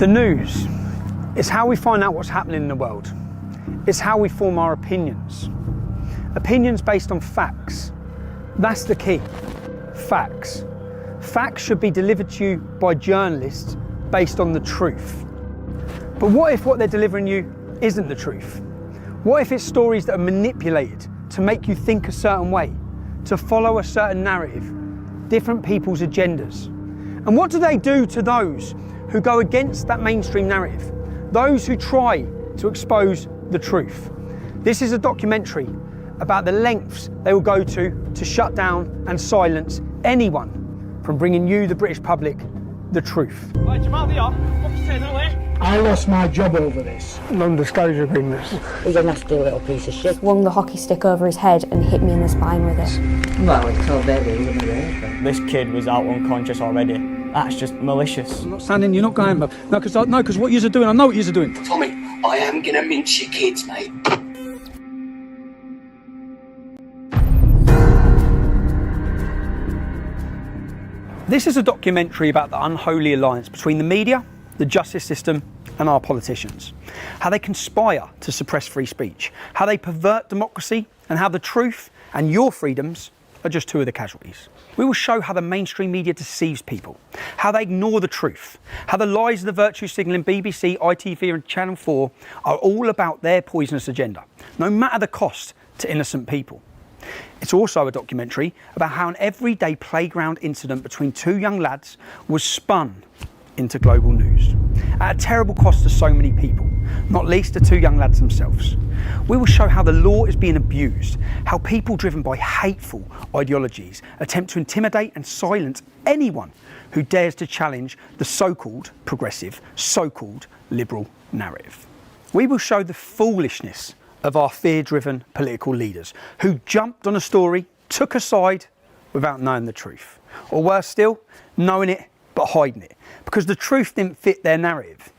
The news is how we find out what's happening in the world. It's how we form our opinions. Opinions based on facts. That's the key. Facts. Facts should be delivered to you by journalists based on the truth. But what if what they're delivering you isn't the truth? What if it's stories that are manipulated to make you think a certain way, to follow a certain narrative, different people's agendas? And what do they do to those who go against that mainstream narrative? Those who try to expose the truth. This is a documentary about the lengths they will go to shut down and silence anyone from bringing you, the British public, the truth. Right, Jamal, they are. What's the saying away? I lost my job over this. Non-disclosure agreements. He's a nasty little piece of shit. Swung the hockey stick over his head and hit me in the spine with it. Well, it's so baby, he wouldn't have This kid was out unconscious already. That's just malicious. I'm not standing, you're not going, no, because what you're doing, I know what you're doing. Tommy, I am gonna mince your kids, mate. This is a documentary about the unholy alliance between the media, the justice system, and our politicians. How they conspire to suppress free speech, how they pervert democracy, and how the truth and your freedoms are just two of the casualties. We will show how the mainstream media deceives people, how they ignore the truth, how the lies of the virtue signalling BBC, ITV and Channel 4 are all about their poisonous agenda, no matter the cost to innocent people. It's also a documentary about how an everyday playground incident between two young lads was spun into global news, at a terrible cost to so many people, not least the two young lads themselves. We will show how the law is being abused, how people driven by hateful ideologies attempt to intimidate and silence anyone who dares to challenge the so-called progressive, so-called liberal narrative. We will show the foolishness of our fear-driven political leaders who jumped on a story, took a side without knowing the truth. Or worse still, knowing it but hiding it, because the truth didn't fit their narrative,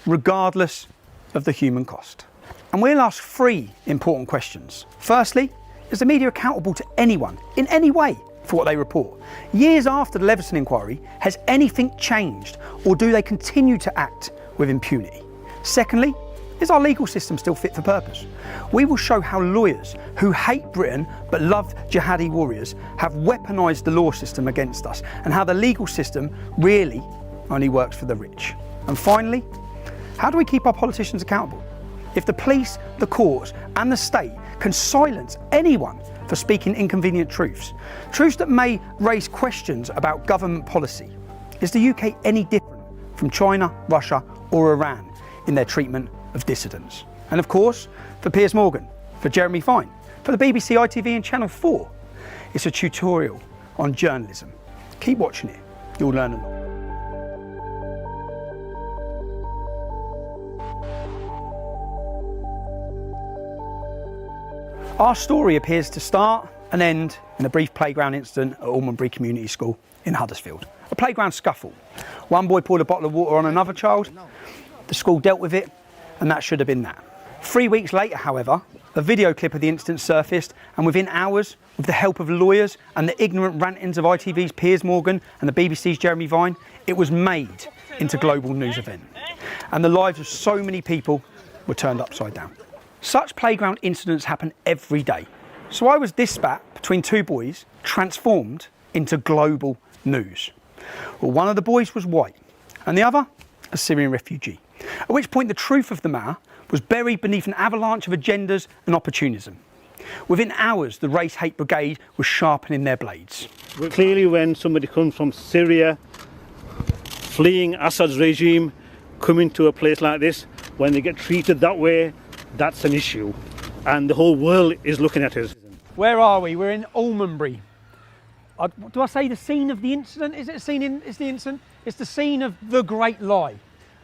regardless of the human cost. And we'll ask three important questions. Firstly, is the media accountable to anyone, in any way, for what they report? Years after the Leveson inquiry, has anything changed, or do they continue to act with impunity? Secondly, is our legal system still fit for purpose? We will show how lawyers who hate Britain but love jihadi warriors have weaponised the law system against us, and how the legal system really only works for the rich. And finally, how do we keep our politicians accountable? If the police, the courts and the state can silence anyone for speaking inconvenient truths, truths that may raise questions about government policy, is the UK any different from China, Russia or Iran in their treatment of dissidents? And of course, for Piers Morgan, for Jeremy Vine, for the BBC, ITV and Channel 4, it's a tutorial on journalism. Keep watching it, you'll learn a lot. Our story appears to start and end in a brief playground incident at Almondbury Community School in Huddersfield. A playground scuffle. One boy poured a bottle of water on another child. The school dealt with it, and that should have been that. 3 weeks later, however, a video clip of the incident surfaced, and within hours, with the help of lawyers and the ignorant rantings of ITV's Piers Morgan and the BBC's Jeremy Vine, it was made into a global news event. And the lives of so many people were turned upside down. Such playground incidents happen every day. So why was this spat between two boys transformed into global news? Well, one of the boys was white, and the other a Syrian refugee. At which point the truth of the matter was buried beneath an avalanche of agendas and opportunism. Within hours, the Race Hate Brigade was sharpening their blades. Clearly, when somebody comes from Syria, fleeing Assad's regime, coming to a place like this, when they get treated that way, that's an issue. And the whole world is looking at us. Where are we? We're in Almondbury. Do I say the scene of the incident? Is it a scene in the incident? It's the scene of the Great Lie.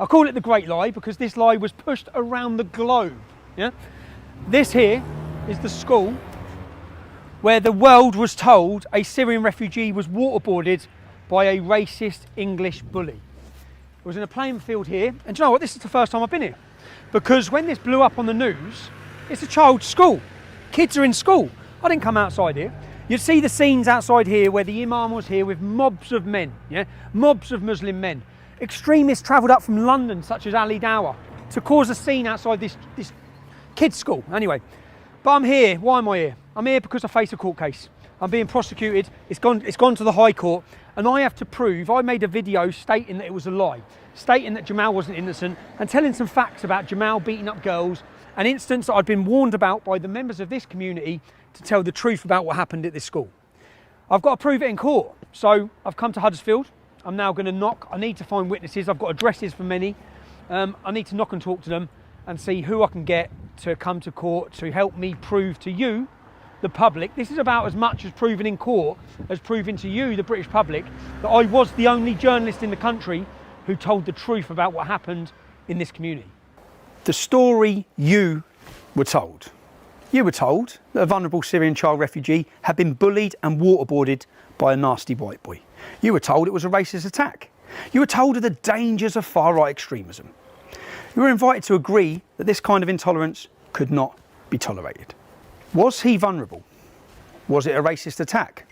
I call it the Great Lie because this lie was pushed around the globe. Yeah? This here is the school where the world was told a Syrian refugee was waterboarded by a racist English bully. It was in a playing field here, and do you know what? This is the first time I've been here. Because when this blew up on the news, it's a child's school. Kids are in school. I didn't come outside here. You'd see the scenes outside here where the imam was here with mobs of men, yeah? Mobs of Muslim men. extremists travelled up from London, such as Ali Dawah, to cause a scene outside this kids' school. Anyway, but I'm here. Why am I here? I'm here because I face a court case. I'm being prosecuted. It's gone to the High Court, and I have to prove. I made a video stating that it was a lie, stating that Jamal wasn't innocent, and telling some facts about Jamal beating up girls, an instance that I'd been warned about by the members of this community to tell the truth about what happened at this school. I've got to prove it in court, so I've come to Huddersfield. I'm now going to knock. I need to find witnesses. I've got addresses for many. I need to knock and talk to them and see who I can get to come to court to help me prove to you, the public. This is about as much as proving in court as proving to you, the British public, that I was the only journalist in the country who told the truth about what happened in this community. The story you were told. You were told that a vulnerable Syrian child refugee had been bullied and waterboarded by a nasty white boy. You were told it was a racist attack. You were told of the dangers of far-right extremism. You were invited to agree that this kind of intolerance could not be tolerated. Was he vulnerable? Was it a racist attack?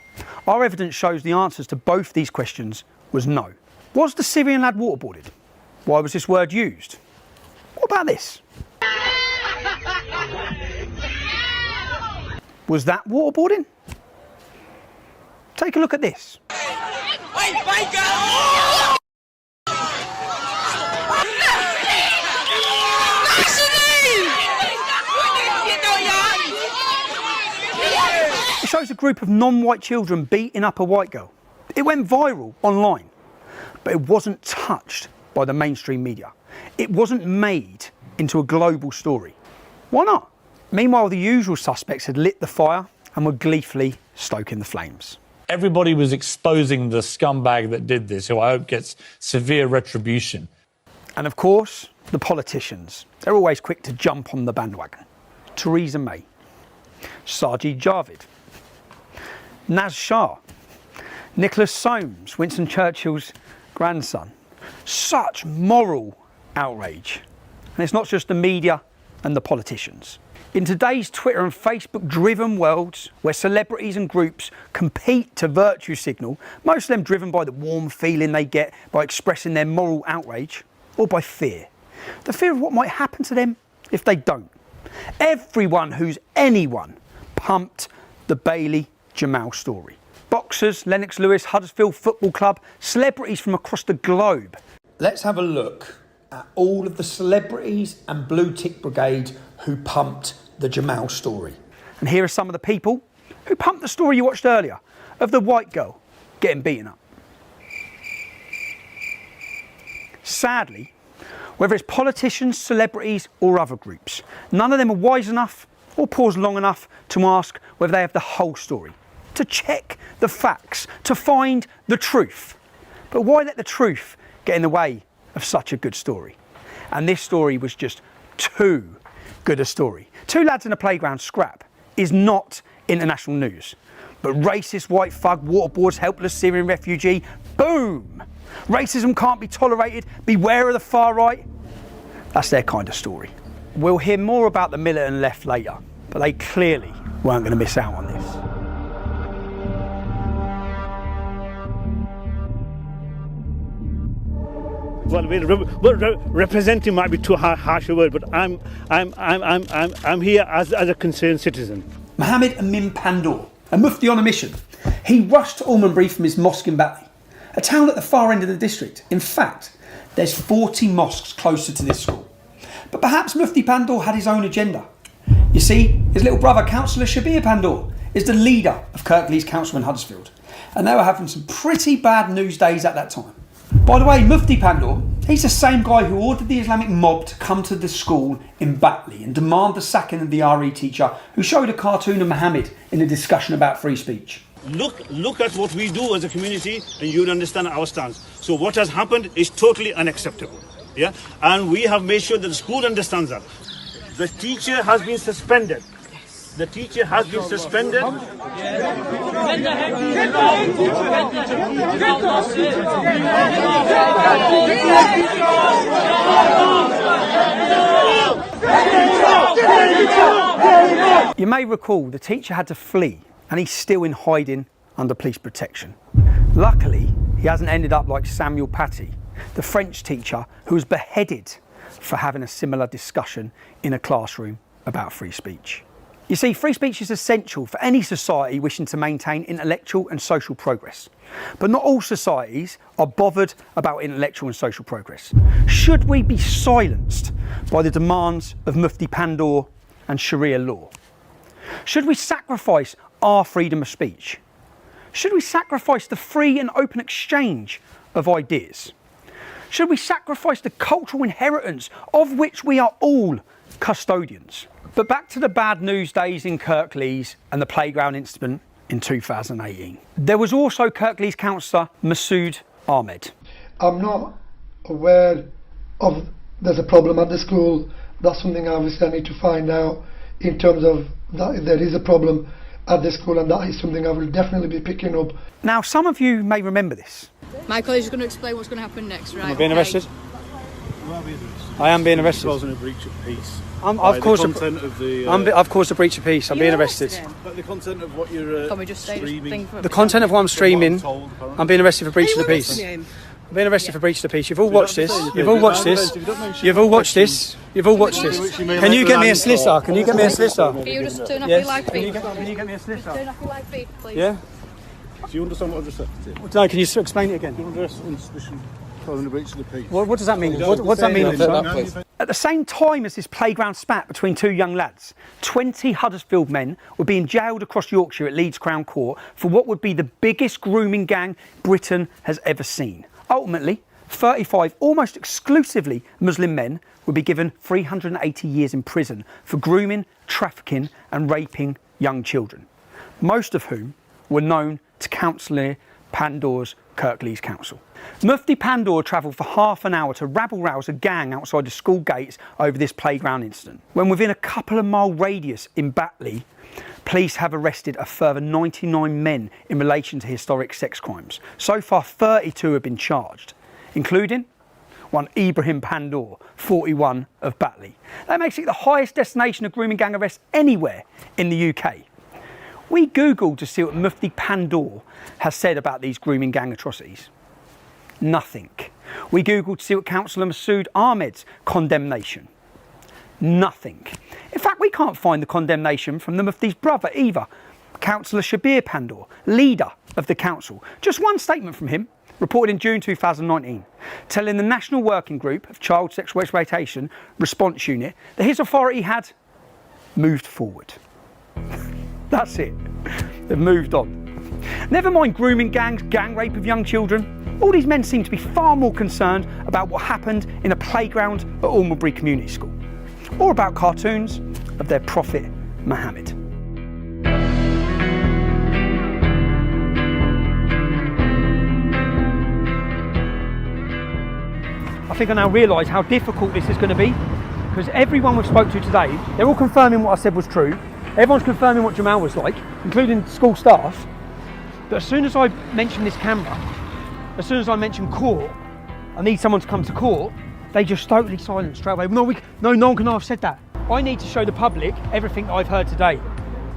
Our evidence shows the answers to both these questions was no. Was the Syrian lad waterboarded? Why was this word used? What about this? Was that waterboarding? Take a look at this. It shows a group of non-white children beating up a white girl. It went viral online, but it wasn't touched by the mainstream media. It wasn't made into a global story. Why not? Meanwhile, the usual suspects had lit the fire and were gleefully stoking the flames. Everybody was exposing the scumbag that did this, who I hope gets severe retribution. And of course, the politicians. They're always quick to jump on the bandwagon. Theresa May, Sajid Javid, Naz Shah, Nicholas Soames, Winston Churchill's grandson. Such moral outrage. And it's not just the media and the politicians. In today's Twitter and Facebook driven worlds where celebrities and groups compete to virtue signal, most of them driven by the warm feeling they get by expressing their moral outrage, or by fear. The fear of what might happen to them if they don't. Everyone who's anyone pumped the Bailey Jamal story. Boxers, Lennox Lewis, Huddersfield Football Club, celebrities from across the globe. Let's have a look at all of the celebrities and blue tick brigade who pumped the Jamal story. And here are some of the people who pumped the story you watched earlier of the white girl getting beaten up. Sadly, whether it's politicians, celebrities or other groups, none of them are wise enough or pause long enough to ask whether they have the whole story, to check the facts, to find the truth. But why let the truth get in the way of such a good story? And this story was just too good a story. Two lads in a playground scrap is not international news. But racist white thug waterboards helpless Syrian refugee, boom! Racism can't be tolerated, beware of the far right. That's their kind of story. We'll hear more about the militant left later, but they clearly weren't going to miss out on this. Well, representing might be too harsh a word, but I'm here as a concerned citizen. Mohammed Amin Pandor, a mufti on a mission. He rushed to Almondbury from his mosque in Batley, a town at the far end of the district. In fact, there's 40 mosques closer to this school. But perhaps Mufti Pandor had his own agenda. You see, his little brother, Councillor Shabir Pandor, is the leader of Kirklees Council in Huddersfield, and they were having some pretty bad news days at that time. By the way, Mufti Pandor, he's the same guy who ordered the Islamic mob to come to the school in Batley and demand the sacking of the RE teacher who showed a cartoon of Muhammad in a discussion about free speech. Look at what we do as a community and you'll understand our stance. So what has happened is totally unacceptable. Yeah, and we have made sure that the school understands that. The teacher has been suspended. The teacher has been suspended. You may recall the teacher had to flee and he's still in hiding under police protection. Luckily, he hasn't ended up like Samuel Paty the French teacher who was beheaded for having a similar discussion in a classroom about free speech. You see, free speech is essential for any society wishing to maintain intellectual and social progress. But not all societies are bothered about intellectual and social progress. Should we be silenced by the demands of Mufti Pandor and Sharia law? Should we sacrifice our freedom of speech? Should we sacrifice the free and open exchange of ideas? Should we sacrifice the cultural inheritance of which we are all custodians? But back to the bad news days in Kirklees and the playground incident in 2018. There was also Kirklees councillor Masood Ahmed. I'm not aware of there's a problem at the school. That's something obviously I need to find out in terms of that if there is a problem at the school, and that is something I will definitely be picking up. Now, some of you may remember this. My colleague is going to explain what's going to happen next, right? Am I being arrested? I am being arrested. It wasn't a breach of peace. I've caused a breach of peace. I'm being arrested. But the content of what you're Can we just say streaming, the content of what I'm streaming, I'm being arrested for breach of the peace. I'm being arrested for breach of the peace. You've all watched this. You've all watched this. You've all watched this. You've all watched this. Can you get me a solicitor? Can you get me a solicitor? Can you just turn off your live feed? Can you get me a solicitor? Turn off your live feed, please. Yeah? do you understand what I've just said? No, can you explain it again? What does that mean? What does that mean? At the same time as this playground spat between two young lads, 20 Huddersfield men were being jailed across Yorkshire at Leeds Crown Court for what would be the biggest grooming gang Britain has ever seen. Ultimately, 35 almost exclusively Muslim men would be given 380 years in prison for grooming, trafficking and raping young children, most of whom were known to Councillor Pandor's Kirklees Council. Mufti Pandor travelled for half an hour to rabble-rouse a gang outside the school gates over this playground incident, when within a couple of mile radius in Batley, police have arrested a further 99 men in relation to historic sex crimes. So far, 32 have been charged, including one Ibrahim Pandor, 41 of Batley. That makes it the highest destination of grooming gang arrests anywhere in the UK. We Googled to see what Mufti Pandor has said about these grooming gang atrocities. Nothing. We Googled to see what Councillor Masood Ahmed's condemnation. Nothing. In fact, we can't find the condemnation from the Mufti's brother either, Councillor Shabir Pandor, leader of the council. Just one statement from him, reported in June 2019, telling the National Working Group of Child Sexual Exploitation Response Unit that his authority had moved forward. That's it. They've moved on. Never mind grooming gangs, gang rape of young children. All these men seem to be far more concerned about what happened in a playground at Almondbury Community School, or about cartoons of their prophet Muhammad. I think I now realise how difficult this is going to be, because everyone we've spoke to today, they're all confirming what I said was true. Everyone's confirming what Jamal was like, including school staff. But as soon as I mention this camera, as soon as I mention court, I need someone to come to court, they just totally silence straight away. No one can have said that. I need to show the public everything that I've heard today.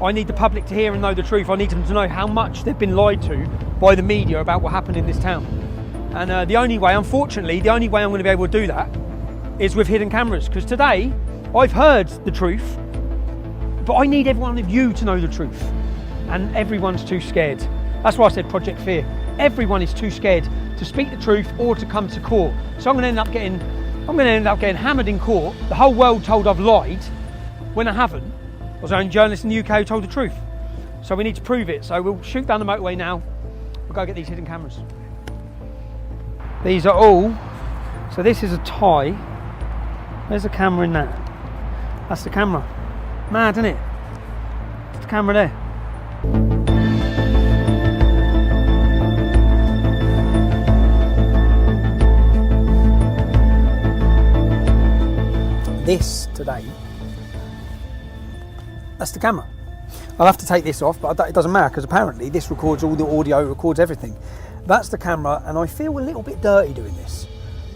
I need the public to hear and know the truth. I need them to know how much they've been lied to by the media about what happened in this town. And the only way, unfortunately, the only way I'm going to be able to do that is with hidden cameras. Because today, I've heard the truth, but I need every one of you to know the truth. And everyone's too scared. That's why I said Project Fear. Everyone is too scared to speak the truth or to come to court. So I'm going to end up getting hammered in court. The whole world told I've lied when I haven't. I was the only journalist in the UK who told the truth. So we need to prove it. So we'll shoot down the motorway now. We'll go get these hidden cameras. These are all. So this is a tie. There's a camera in that. That's the camera. Mad, isn't it? It's the camera there. This today, that's the camera. I'll have to take this off, but it doesn't matter because apparently this records all the audio, records everything. That's the camera, and I feel a little bit dirty doing this,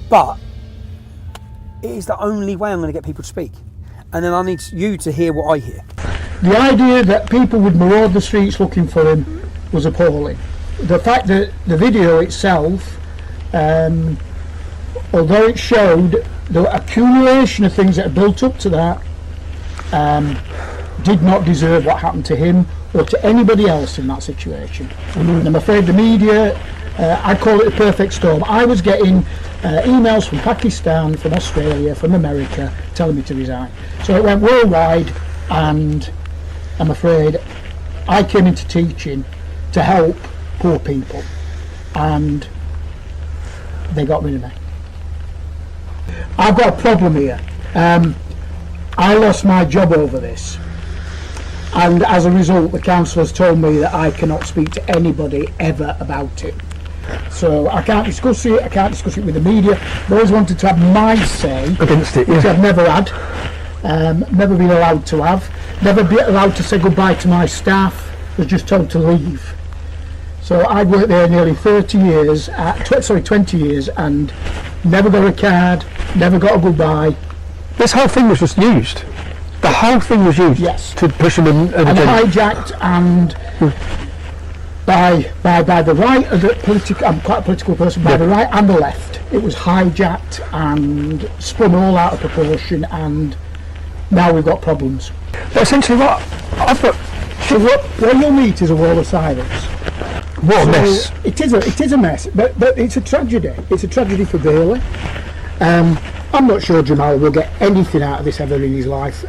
but it is the only way I'm going to get people to speak. And then I need you to hear what I hear. The idea that people would maraud the streets looking for him was appalling. The fact that the video itself although it showed the accumulation of things that had built up to that, did not deserve what happened to him or to anybody else in that situation. And I'm afraid the media, I call it a perfect storm. I was getting emails from Pakistan, from Australia, from America, telling me to resign. So it went worldwide, and I'm afraid I came into teaching to help poor people, and they got rid of me. I've got a problem here. I lost my job over this, and as a result the council has told me that I cannot speak to anybody ever about it. So I can't discuss it, I can't discuss it with the media. I've always wanted to have my say Against it, which I've never had, never been allowed to have, never been allowed to say goodbye to my staff, was just told to leave. So I'd worked there nearly 20 years, and never got a card, never got a goodbye. This whole thing was just used. The whole thing was used, yes, to push them in. And hijacked, and by the right of the political, I'm quite a political person, by the right and the left, it was hijacked and spun all out of proportion, and now we've got problems. But essentially what I've got... So what you'll meet is a wall of silence. What a mess. It is a mess, but it's a tragedy. It's a tragedy for Bailey. I'm not sure Jamal will get anything out of this ever in his life,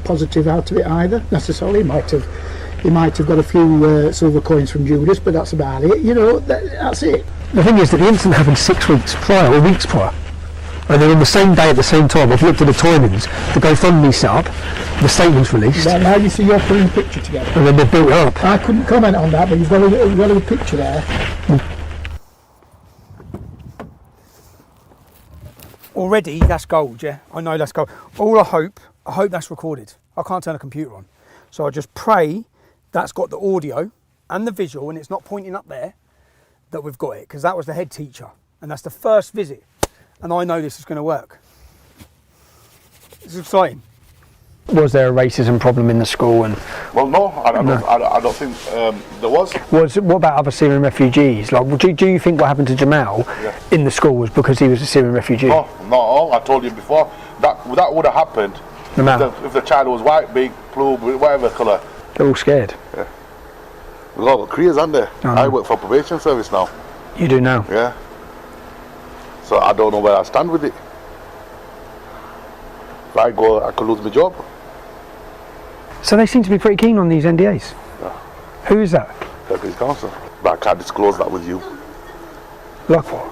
positive out of it either, necessarily. He might have got a few silver coins from Judas, but that's about it. You know, that's it. The thing is that the incident happened 6 weeks prior, or weeks prior. And then on the same day at the same time, I've looked at the timings, the GoFundMe set up, the statement's released. Well, now you see you're putting a picture together. And then they've built it up. I couldn't comment on that, but you've got a picture there. Already, that's gold, yeah? I know that's gold. All I hope that's recorded. I can't turn a computer on. So I just pray that's got the audio and the visual, and it's not pointing up there, that we've got it, because that was the head teacher. And that's the first visit. And I know this is going to work. It's exciting. Was there a racism problem in the school? And well, no, I don't think there was. What about other Syrian refugees? Like, do you think what happened to Jamal in the school was because he was a Syrian refugee? No, not at all. I told you before that would have happened if the child was white, big, blue, whatever colour. They're all scared. Yeah. We've all got careers, aren't they? I work for probation service now. You do now? Yeah. So I don't know where I stand with it. If I go, I could lose my job. So they seem to be pretty keen on these NDAs. Yeah. Who is that? Deputy Council. But I can't disclose that with you. Like what?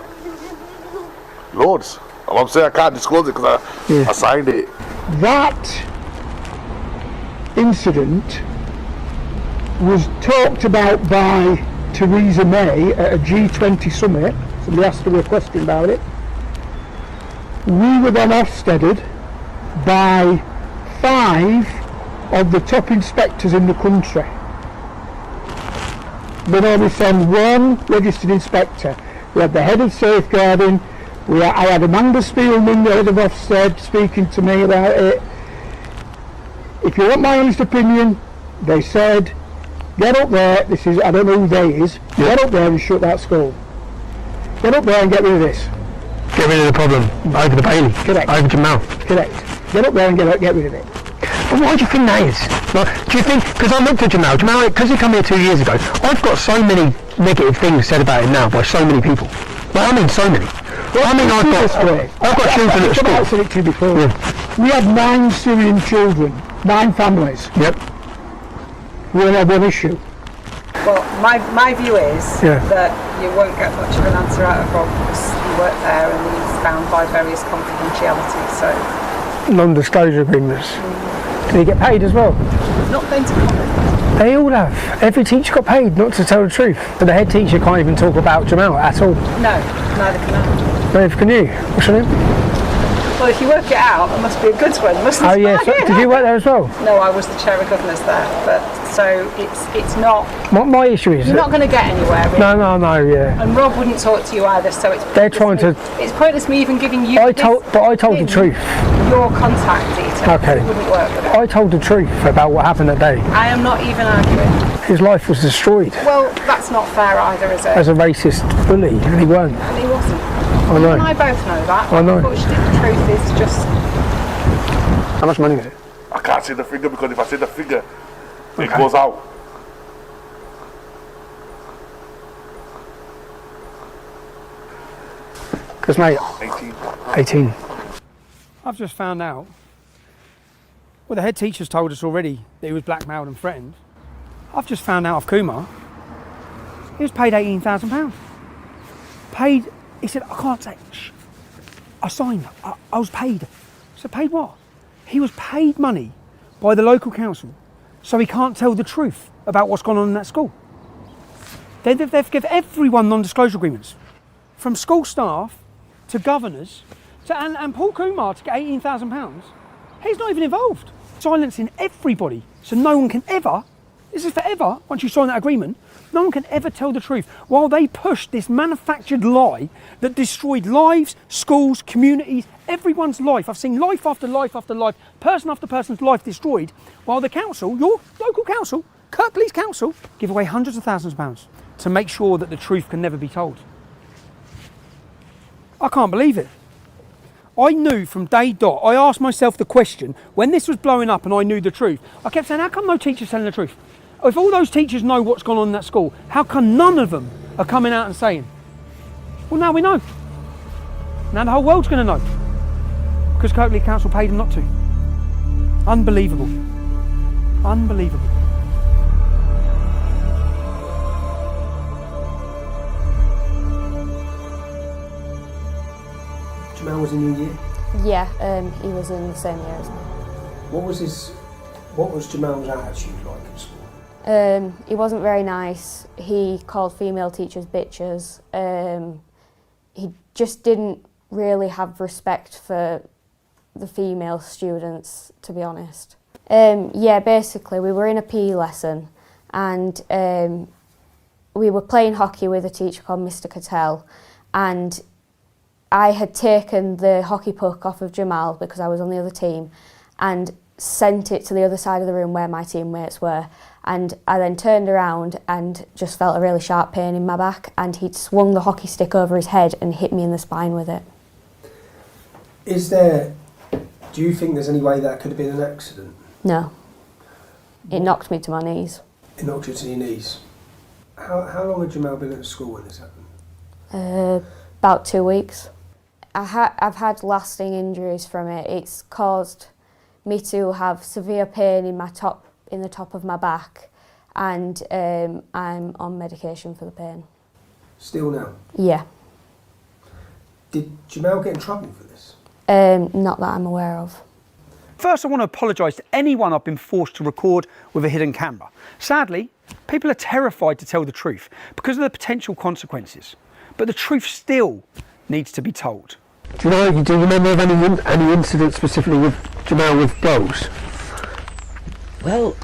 Loads. I'm saying I can't disclose it because I signed it. That incident was talked about by Theresa May at a G20 summit. Somebody asked her a question about it. We were then Ofsteded by 5 of the top inspectors in the country. But only send 1 registered inspector. We had the head of safeguarding. I had Amanda Spielman, the head of Ofsted, speaking to me about it. If you want my honest opinion, they said, get up there, I don't know who they is, get up there and shut that school. Get up there and get rid of this. Get rid of the problem over the Bailey. Correct. Over Jamal. Correct. Get up there and get rid of it. But why do you think that is? Like, do you think, because I looked at Jamal, because he came here 2 years ago, I've got so many negative things said about him now by so many people. Like, I mean so many. Well, I mean, I've got children at school. I've said it to you before. We had 9 Syrian children, 9 families. Yep. We only had 1 issue. Well, my view is that you won't get much of an answer out of Rob because he worked there and he's bound by various confidentiality. So non-disclosure agreements. Did he get paid as well? Not going to comment. They all have. Every teacher got paid not to tell the truth. But the head teacher can't even talk about Jamal at all. No, neither can I. Neither can you. What's your name? Well, if you work it out, it must be a good one, mustn't it? Oh yeah, so, did you work there as well? No, I was the chair of governors there, but so it's not. My issue is you're not going to get anywhere. Really. No, yeah. And Rob wouldn't talk to you either, so it's. They're trying to. It's pointless me even giving you. I told the truth. Your contact details. Okay. It wouldn't work with it. I told the truth about what happened that day. I am not even arguing. His life was destroyed. Well, that's not fair either, is it? As a racist bully, and he weren't. And he wasn't. I know. And I both know that. I know. Unfortunately, the truth is just... How much money is it? I can't see the figure because if I see the figure, it goes out. Because, mate, 18. I've just found out, well, the head teacher's told us already that he was blackmailed and threatened. I've just found out of Kumar, he was paid £18,000. Paid, he said, I can't say, shh. I signed, I was paid. I said, paid what? He was paid money by the local council, so he can't tell the truth about what's gone on in that school. They've given everyone non-disclosure agreements, from school staff to governors, and Paul Kumar to get £18,000. He's not even involved. Silencing everybody, so no one can ever, this is forever, once you sign that agreement, no one can ever tell the truth, while they pushed this manufactured lie that destroyed lives, schools, communities, everyone's life. I've seen life after life after life, person after person's life destroyed, while the council, your local council, Kirklees Council, give away hundreds of thousands of pounds to make sure that the truth can never be told. I can't believe it. I knew from day dot, I asked myself the question, when this was blowing up and I knew the truth, I kept saying, how come no teacher's telling the truth? If all those teachers know what's gone on in that school, how come none of them are coming out and saying? Well, now we know. Now the whole world's going to know. Because Kirklees Council paid them not to. Unbelievable. Unbelievable. Jamal was in your year? Yeah, he was in the same year as me. What was Jamal's attitude like at school? He wasn't very nice. He called female teachers bitches. He just didn't really have respect for the female students, to be honest. Yeah, basically we were in a PE lesson and we were playing hockey with a teacher called Mr. Cattell, and I had taken the hockey puck off of Jamal because I was on the other team and sent it to the other side of the room where my teammates were, and I then turned around and just felt a really sharp pain in my back, and he'd swung the hockey stick over his head and hit me in the spine with it. Do you think there's any way that could have been an accident? No. It knocked me to my knees. It knocked you to your knees? How long had Jamal been at school when this happened? About 2 weeks. I've had lasting injuries from it. It's caused me to have severe pain in the top of my back, and I'm on medication for the pain. Still now? Yeah. Did Jamal get in trouble for this? Not that I'm aware of. First, I want to apologise to anyone I've been forced to record with a hidden camera. Sadly, people are terrified to tell the truth because of the potential consequences. But the truth still needs to be told. Do you remember of any incident specifically with Jamal with blows? Well,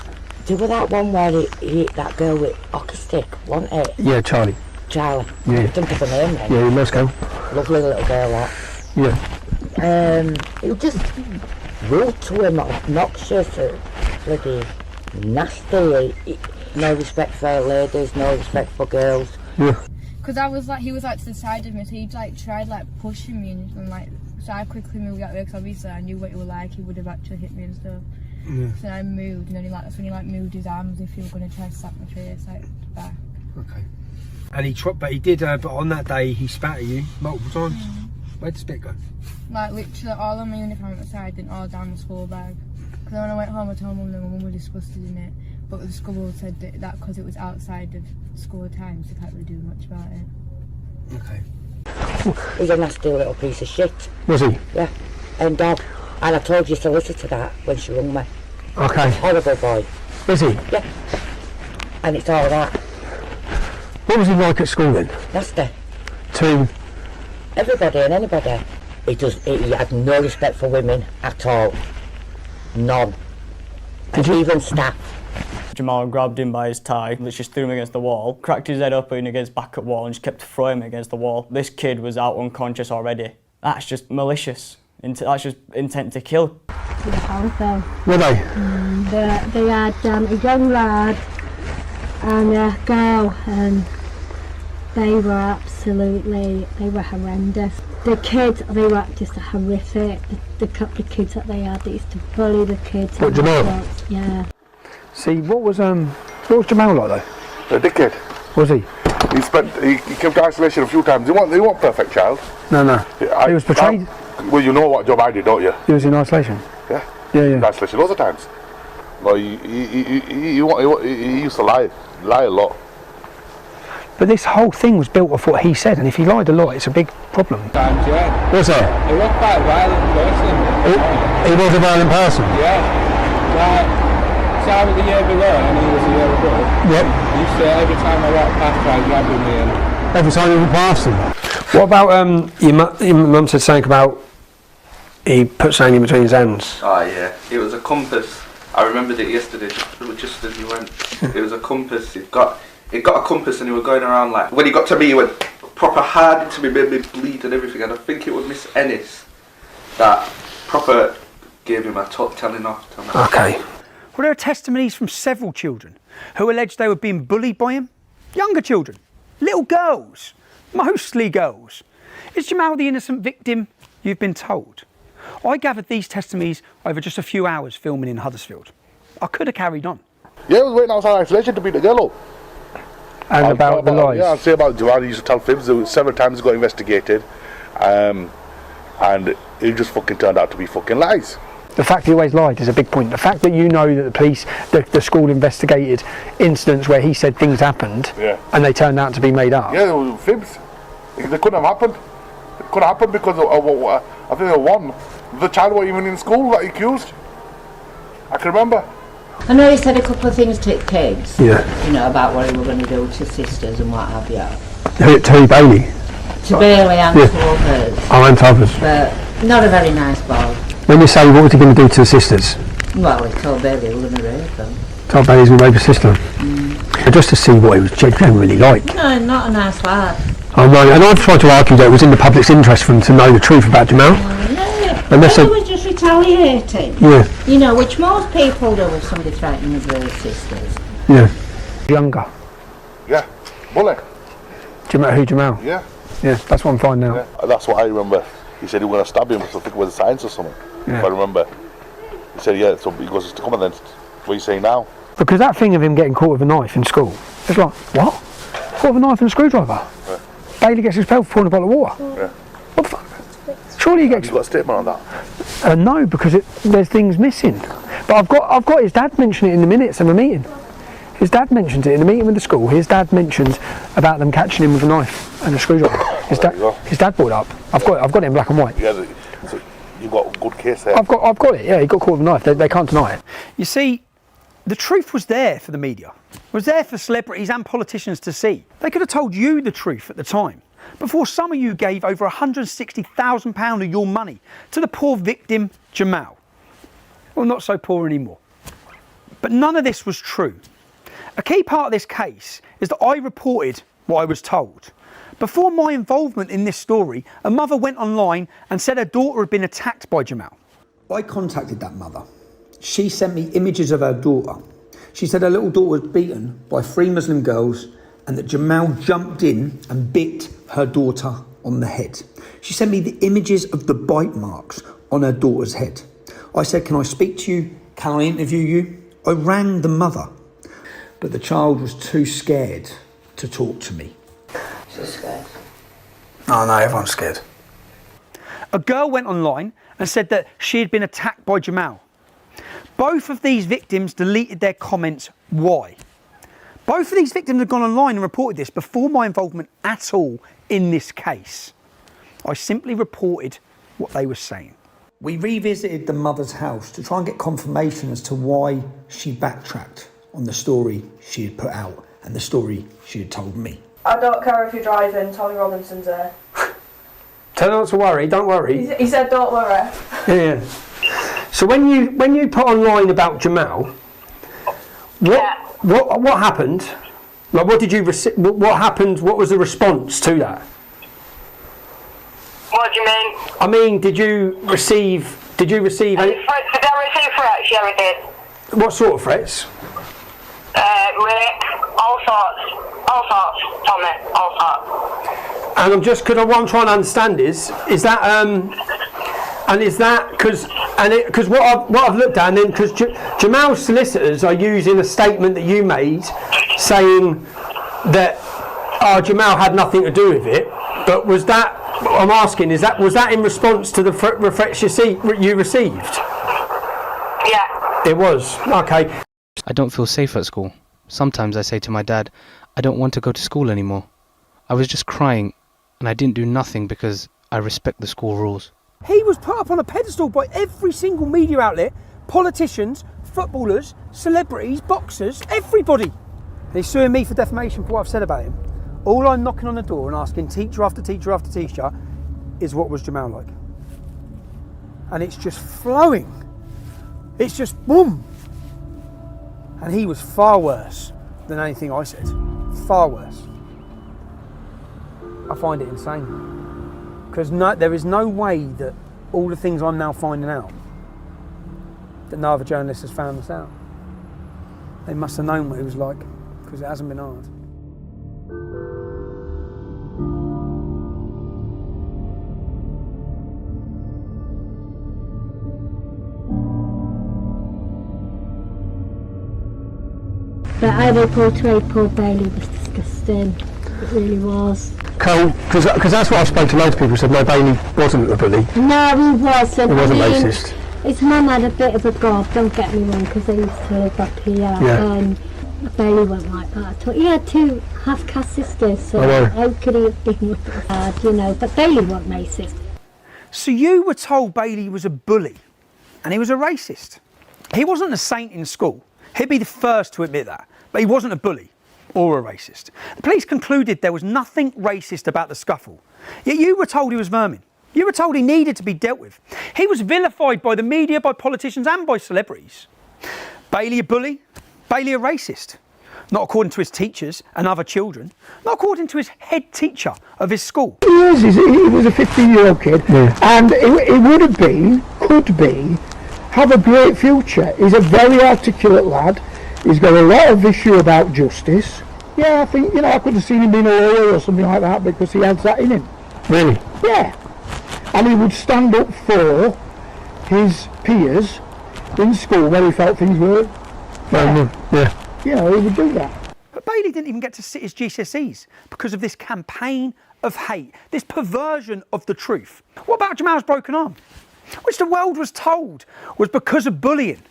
there was that one where he hit that girl with hockey stick, wasn't it? Yeah, Charlie. Charlie. Yeah. I think of her name then. Yeah, in Moscow. Lovely little girl, that. Yeah. It was just rude to him, obnoxious, bloody nasty. No respect for ladies, no respect for girls. Yeah. Because he was to the side of me, so he tried pushing me and so I quickly moved out there because obviously I knew what he was like, he would have actually hit me and stuff. Yeah. So I moved, and then that's when he moved his arms if he was going to try to slap my face back. Okay. And he did, but on that day he spat at you multiple times. Where'd the spit go? Literally all on my uniform outside and all down the school bag. Because when I went home I told mum and my mum was disgusted in it. But the school said that because it was outside of school times, they can't really do much about it. Okay. He's a nasty little piece of shit. Was he? Yeah. And I told your solicitor that when she rung me. Okay. Horrible boy. Is he? Yeah. And it's all that. What was he like at school then? Nasty. To? Everybody and anybody. He had no respect for women at all. None. And even staff. Jamal grabbed him by his tie, literally threw him against the wall, cracked his head open against the back of the wall and just kept throwing him against the wall. This kid was out unconscious already. That's just malicious. That's just intent to kill. The house there. Were they? They had a young lad and a girl, and They were horrendous. The kids, they were just horrific. The couple of kids that they had, they used to bully the kids. What, Jamal? Yeah. See, what was Jamal like though? A dickhead. Was he? He came to isolation a few times. He wasn't perfect child. No. He was portrayed. Well, you know what job I did, don't you? He was in isolation. Yeah. Yeah. In isolation lots of times. No, he used to lie a lot. But this whole thing was built off what he said, and if he lied a lot, it's a big problem. Times, yeah. What's that? He was quite a violent person. He was a violent person? Yeah. Like, so I was the year below and he was the year above. Yep. He used to, every time I walked past, try grabbing me and... Every time you walk past him? What about, your mum said something about he put something in between his hands? Oh yeah, it was a compass. I remembered it yesterday, just as you went. It was a compass. It got a compass and he was going around like... When he got to me, he went proper hard into me, made me bleed and everything. And I think it was Miss Ennis that proper gave him a telling off. Okay. Well, there are testimonies from several children who alleged they were being bullied by him. Younger children, little girls, mostly girls. Is Jamal the innocent victim, you've been told? I gathered these testimonies over just a few hours filming in Huddersfield. I could have carried on. Yeah, I was waiting outside isolation to beat the girl up. And about the lies? Yeah, I'd say about Jamal, he used to tell fibs. Several times he got investigated. And it just fucking turned out to be fucking lies. The fact he always lied is a big point. The fact that you know that the police, the school investigated incidents where he said things happened, and they turned out to be made up. Yeah, there were fibs. They couldn't have happened. It couldn't happen because I think there was one. The child wasn't even in school that he accused. I can remember. I know he said a couple of things to kids. Yeah. You know, about what he was going to do to sisters and what have you. To Bailey? To Bailey and to others. Oh, and to others. But not a very nice boy. When you say, what was he going to do to the sisters? Well, he told Bailey he was going to rape them. Told Bailey he was going to rape his sister? Just to see what he was generally like. No, not a nice lad. I know, and I've tried to argue that it was in the public's interest for them to know the truth about Jamal. And they was just retaliating. Yeah. You know, which most people do if somebody threatening their sisters. Yeah. Younger. Yeah. Bully. Who, Jamal? Yeah. Yeah, that's what I'm finding out. Yeah. That's what I remember. He said he was going to stab him, so I think it was science or something. Yeah. If I remember. He said, yeah, so he goes, come on then, what are you saying now? Because that thing of him getting caught with a knife in school, it's like, what? Caught with a knife and a screwdriver? Yeah. Bailey gets expelled for pouring a bottle of water? Yeah. What the fuck? Surely he gets... You got a statement on that? No, because there's things missing. But I've got his dad mention it in the minutes of a meeting. His dad mentions it in a meeting with the school. His dad mentions about them catching him with a knife and a screwdriver. His dad brought it up. I've got it in black and white. Yeah, so you've got a good case there. I've got it. Yeah, he got caught with a knife. They can't deny it. You see, the truth was there for the media. It was there for celebrities and politicians to see. They could have told you the truth at the time, before some of you gave over £160,000 of your money to the poor victim, Jamal. Well, not so poor anymore. But none of this was true. A key part of this case is that I reported what I was told. Before my involvement in this story, a mother went online and said her daughter had been attacked by Jamal. I contacted that mother. She sent me images of her daughter. She said her little daughter was beaten by 3 Muslim girls and that Jamal jumped in and bit her daughter on the head. She sent me the images of the bite marks on her daughter's head. I said, can I speak to you? Can I interview you? I rang the mother, but the child was too scared to talk to me. She's scared. Oh no, everyone's scared. A girl went online and said that she had been attacked by Jamal. Both of these victims deleted their comments. Why? Both of these victims have gone online and reported this before my involvement at all in this case. I simply reported what they were saying. We revisited the mother's house to try and get confirmation as to why she backtracked on the story she had put out and the story she had told me. I don't care if you're driving, Tommy Robinson's there. Tell her not to worry, don't worry. He said don't worry. Yeah. So when you put online about Jamal, what happened? Like, what did you what happened? What was the response to that? What do you mean? I mean, did you receive any? Did I receive threats? Yeah, I did. What sort of threats? Rape, all sorts. All sorts, Tommy, all sorts. And I'm just, because what I'm trying to understand is that, and is that, because what I've looked at, and then, because Jamal's solicitors are using a statement that you made saying that Jamal had nothing to do with it, but was that, I'm asking, was that in response to the threats you received? Yeah. It was, okay. I don't feel safe at school. Sometimes I say to my dad, I don't want to go to school anymore. I was just crying, and I didn't do nothing because I respect the school rules. He was put up on a pedestal by every single media outlet, politicians, footballers, celebrities, boxers, everybody. And he's suing me for defamation for what I've said about him. All I'm knocking on the door and asking teacher after teacher after teacher is, what was Jamal like? And it's just flowing. It's just boom. And he was far worse than anything I said. Far worse. I find it insane. Because there is no way that all the things I'm now finding out, that no other journalist has found this out. They must have known what it was like, because it hasn't been hard. But I portrayed Paul Bailey was disgusting. It really was. Cole, because that's what I spoke to loads of people who said no, Bailey wasn't a bully. No, he wasn't. He wasn't racist. His mum had a bit of a gob, don't get me wrong, because they used to live up here. Yeah. And Bailey wasn't like that at all. He had two half-caste sisters, so how could he have been bad, you know? But Bailey wasn't racist. So you were told Bailey was a bully and he was a racist. He wasn't a saint in school. He'd be the first to admit that. But he wasn't a bully or a racist. The police concluded there was nothing racist about the scuffle. Yet you were told he was vermin. You were told he needed to be dealt with. He was vilified by the media, by politicians and by celebrities. Bailey a bully, Bailey a racist. Not according to his teachers and other children. Not according to his head teacher of his school. He was a 15-year-old kid, and he would have been, could be, have a great future. He's a very articulate lad. He's got a lot of issue about justice. Yeah, I think, I could have seen him being a lawyer or something like that because he has that in him. Really? Yeah. And he would stand up for his peers in school where he felt things were. Yeah. He would do that. But Bailey didn't even get to sit his GCSEs because of this campaign of hate, this perversion of the truth. What about Jamal's broken arm? Which the world was told was because of bullying.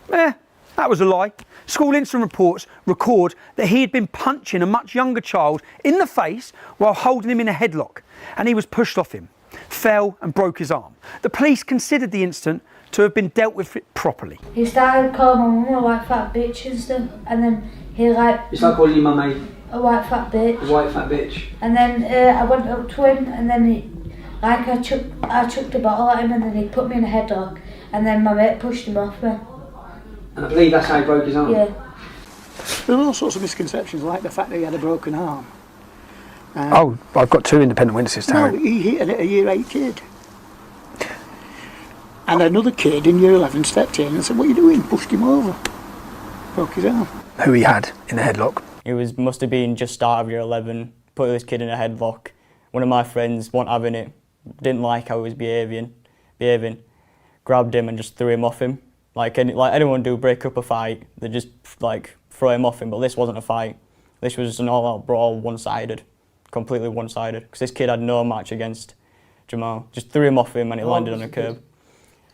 That was a lie. School incident reports record that he had been punching a much younger child in the face while holding him in a headlock, and he was pushed off him, fell and broke his arm. The police considered the incident to have been dealt with properly. He started calling my mum a white fat bitch and stuff, and then he You started calling your mum a white fat bitch. a white fat bitch? And then I went up to him, and then I chucked a bottle at him, and then he put me in a headlock, and then my mate pushed him off me. And I believe that's how he broke his arm? Yeah. There were all sorts of misconceptions, like the fact that he had a broken arm. I've got two independent witnesses, Taryn. No, he hit a year 8 kid. And another kid in year 11 stepped in and said, "What are you doing?" Pushed him over. Broke his arm. Who he had in the headlock? It must have been just start of year 11, put this kid in a headlock. One of my friends wasn't having it, didn't like how he was behaving, grabbed him and just threw him off him. Like anyone do break up a fight, they just throw him off him, but this wasn't a fight. This was an all-out brawl, one-sided, completely one-sided. Because this kid had no match against Jamal. Just threw him off him and he landed on a curb.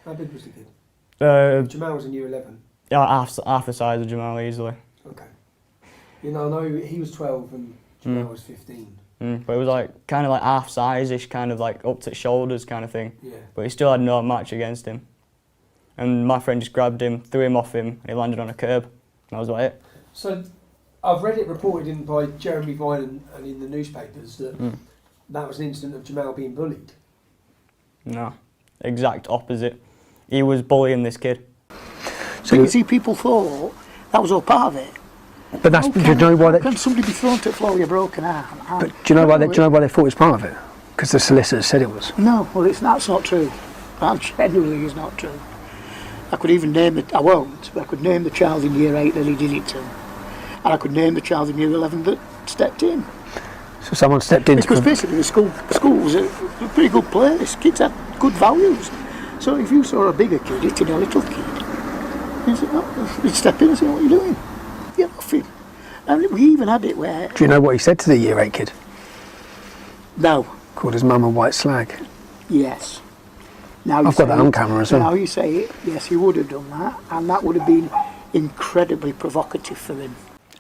How big was the kid? Jamal was in year 11. Yeah, half the size of Jamal easily. Okay. I know he was 12 and Jamal was 15. But it was kind of half size-ish, kind of up to shoulders kind of thing. Yeah. But he still had no match against him. And my friend just grabbed him, threw him off him, and he landed on a curb. That was it. So I've read it reported by Jeremy Vine and in the newspapers that that was an incident of Jamal being bullied. No, exact opposite. He was bullying this kid. So you see, people thought that was all part of it. But that's, do you know why can somebody be thrown to the floor with a broken arm? But do you know why they thought it was part of it? Because the solicitor said it was. No, well, that's not true. That genuinely is not true. I could even name it. I won't. But I could name the child in year 8 that he did it to, and I could name the child in year 11 that stepped in. So someone stepped in because basically the school was a pretty good place. Kids had good values. So if you saw a bigger kid hitting a little kid, you'd step in and say, "What are you doing? Get off him." And we even had it where. Do you know what he said to the Year 8 kid? No. Called his mum a white slag. Yes. Now I've got that on camera as well. Now you say it, yes, he would have done that, and that would have been incredibly provocative for him.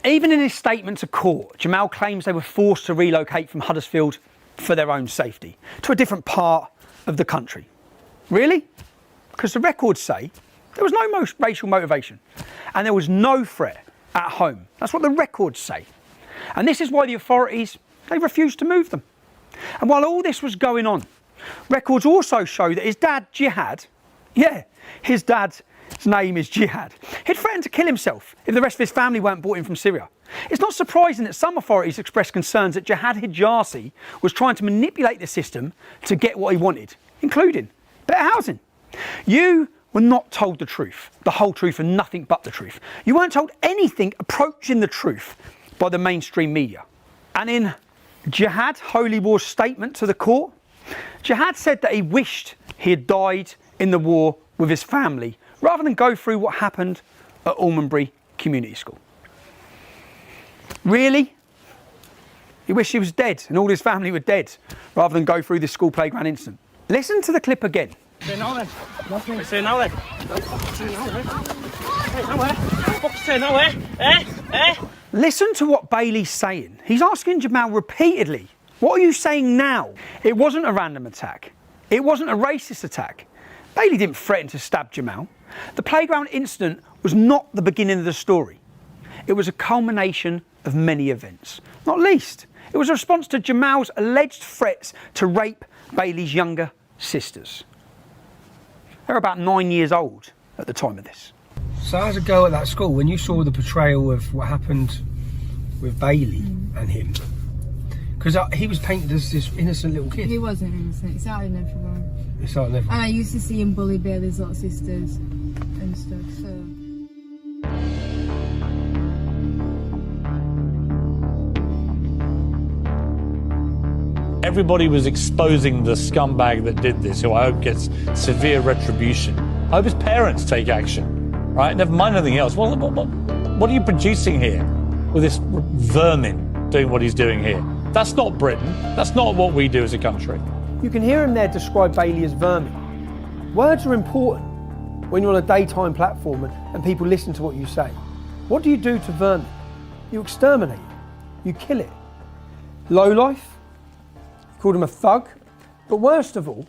Even in his statement to court, Jamal claims they were forced to relocate from Huddersfield for their own safety to a different part of the country. Really? Because the records say there was no racial motivation and there was no threat at home. That's what the records say. And this is why the authorities, they refused to move them. And while all this was going on, records also show that his dad, Jihad, his dad's name is Jihad, he'd threatened to kill himself if the rest of his family weren't brought in from Syria. It's not surprising that some authorities expressed concerns that Jihad Hijazi was trying to manipulate the system to get what he wanted, including better housing. You were not told the truth, the whole truth and nothing but the truth. You weren't told anything approaching the truth by the mainstream media. And in Jihad Holy War's statement to the court, Jihad said that he wished he had died in the war with his family rather than go through what happened at Almondbury Community School. Really? He wished he was dead and all his family were dead rather than go through this school playground incident. Listen to the clip again. Say now then. Nothing. Say now then. Say now then. Hey, nowhere. Fuck, say nowhere. Listen to what Bailey's saying. He's asking Jamal repeatedly, what are you saying now? It wasn't a random attack. It wasn't a racist attack. Bailey didn't threaten to stab Jamal. The playground incident was not the beginning of the story. It was a culmination of many events. Not least, it was a response to Jamal's alleged threats to rape Bailey's younger sisters. They were about 9 years old at the time of this. So as a girl at that school, when you saw the portrayal of what happened with Bailey and him, because he was painted as this innocent little kid. He wasn't innocent, he started in everyone. He started in everyone. And I used to see him bully Bailey's little sisters and stuff, so... Everybody was exposing the scumbag that did this, who I hope gets severe retribution. I hope his parents take action, right? Never mind anything else. What are you producing here with this vermin doing what he's doing here? That's not Britain. That's not what we do as a country. You can hear him there describe Bailey as vermin. Words are important when you're on a daytime platform and people listen to what you say. What do you do to vermin? You exterminate it. You kill it. Lowlife. Called him a thug, but worst of all,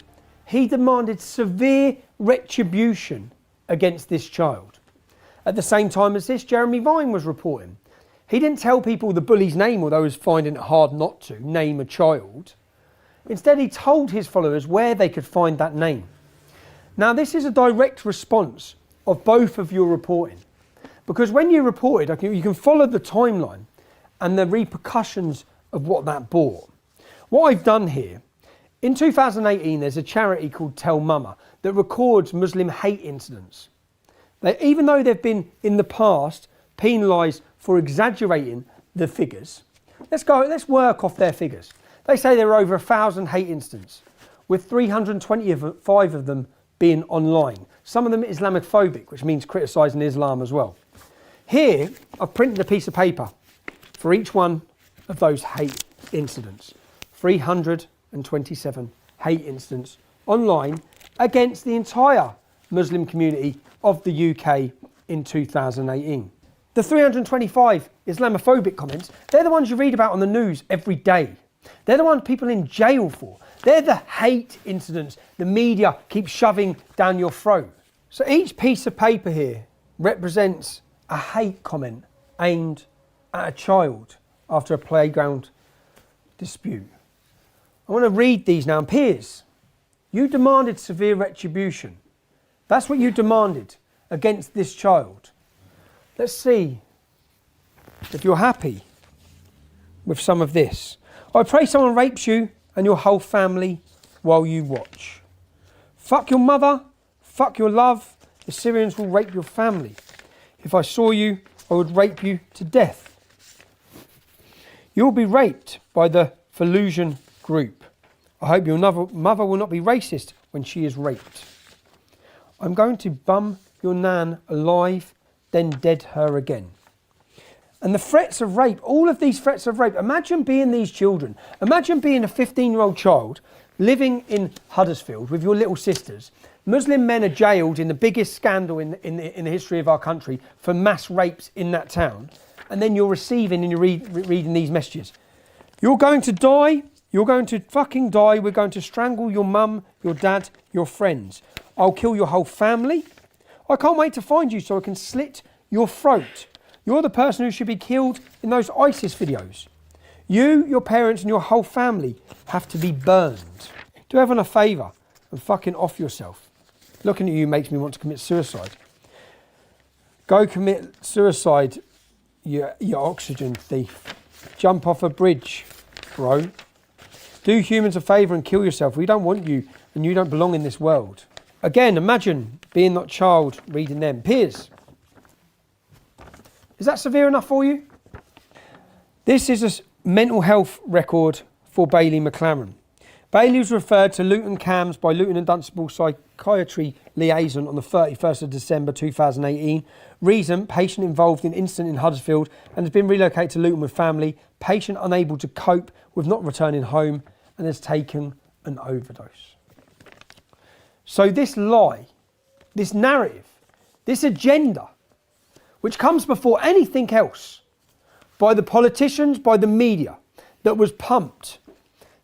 he demanded severe retribution against this child. At the same time as this, Jeremy Vine was reporting. He didn't tell people the bully's name, although he was finding it hard not to name a child. Instead, he told his followers where they could find that name. Now, this is a direct response of both of your reporting, because when you reported, you can follow the timeline and the repercussions of what that brought. What I've done here, in 2018, there's a charity called Tell Mama that records Muslim hate incidents. Even though they've been, in the past, penalised for exaggerating the figures, let's work off their figures. They say there are over 1,000 hate incidents, with 325 of them being online. Some of them Islamophobic, which means criticising Islam as well. Here, I've printed a piece of paper for each one of those hate incidents. 327 hate incidents online against the entire Muslim community of the UK in 2018. The 325 Islamophobic comments, they're the ones you read about on the news every day. They're the ones people in jail for. They're the hate incidents the media keeps shoving down your throat. So each piece of paper here represents a hate comment aimed at a child after a playground dispute. I want to read these now. Piers, you demanded severe retribution. That's what you demanded against this child. Let's see if you're happy with some of this. I pray someone rapes you and your whole family while you watch. Fuck your mother, fuck your love. The Syrians will rape your family. If I saw you, I would rape you to death. You'll be raped by the Felusion group. I hope your mother will not be racist when she is raped. I'm going to bum your nan alive, then dead her again. And the threats of rape, all of these threats of rape, imagine being these children. Imagine being a 15-year-old child living in Huddersfield with your little sisters. Muslim men are jailed in the biggest scandal in the history of our country for mass rapes in that town. And then you're receiving and you're reading these messages. You're going to die. You're going to fucking die. We're going to strangle your mum, your dad, your friends. I'll kill your whole family. I can't wait to find you so I can slit your throat. You're the person who should be killed in those ISIS videos. You, your parents and your whole family have to be burned. Do everyone a favour and fucking off yourself. Looking at you makes me want to commit suicide. Go commit suicide, you oxygen thief. Jump off a bridge, bro. Do humans a favour and kill yourself. We don't want you and you don't belong in this world. Again, imagine being that child reading them. Piers, is that severe enough for you? This is a mental health record for Bailey McLaren. Bailey was referred to Luton CAMHS by Luton and Dunstable Psychiatry Liaison on the 31st of December 2018. Reason, patient involved in incident in Huddersfield and has been relocated to Luton with family. Patient unable to cope with not returning home and has taken an overdose. So this lie, this narrative, this agenda, which comes before anything else, by the politicians, by the media, that was pumped.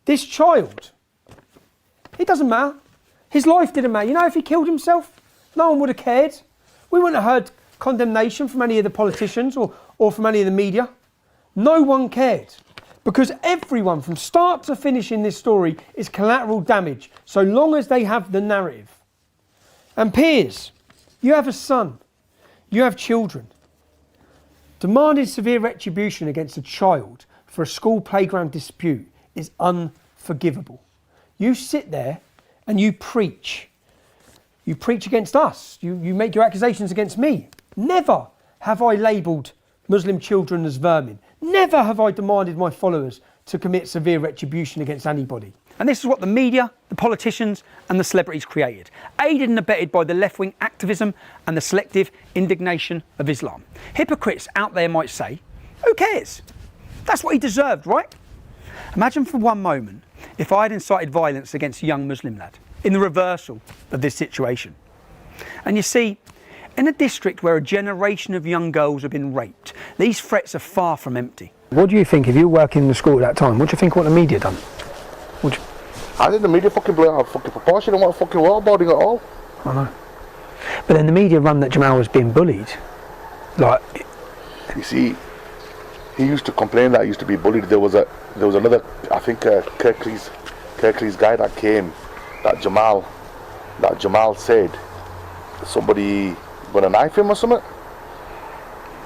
This child, it doesn't matter. His life didn't matter. You know, if he killed himself, no one would have cared. We wouldn't have heard condemnation from any of the politicians or from any of the media. No one cared. Because everyone, from start to finish in this story, is collateral damage, so long as they have the narrative. And Piers, you have a son. You have children. Demanding severe retribution against a child for a school playground dispute is unforgivable. You sit there and you preach. You preach against us. You make your accusations against me. Never have I labelled Muslim children as vermin. Never have I demanded my followers to commit severe retribution against anybody. And this is what the media, the politicians and the celebrities created, aided and abetted by the left-wing activism and the selective indignation of Islam. Hypocrites out there might say, who cares? That's what he deserved, right? Imagine for one moment if I had incited violence against a young Muslim lad in the reversal of this situation. And you see, in a district where a generation of young girls have been raped, these threats are far from empty. What do you think, if you were working in the school at that time, what do you think what the media done? I think the media fucking blew out of fucking proportion and what fucking waterboarding at all. I know. But then the media run that Jamal was being bullied. Like, you see, he used to complain that he used to be bullied. There was another, I think, Kirklees guy that came, that Jamal said somebody gonna knife him or something.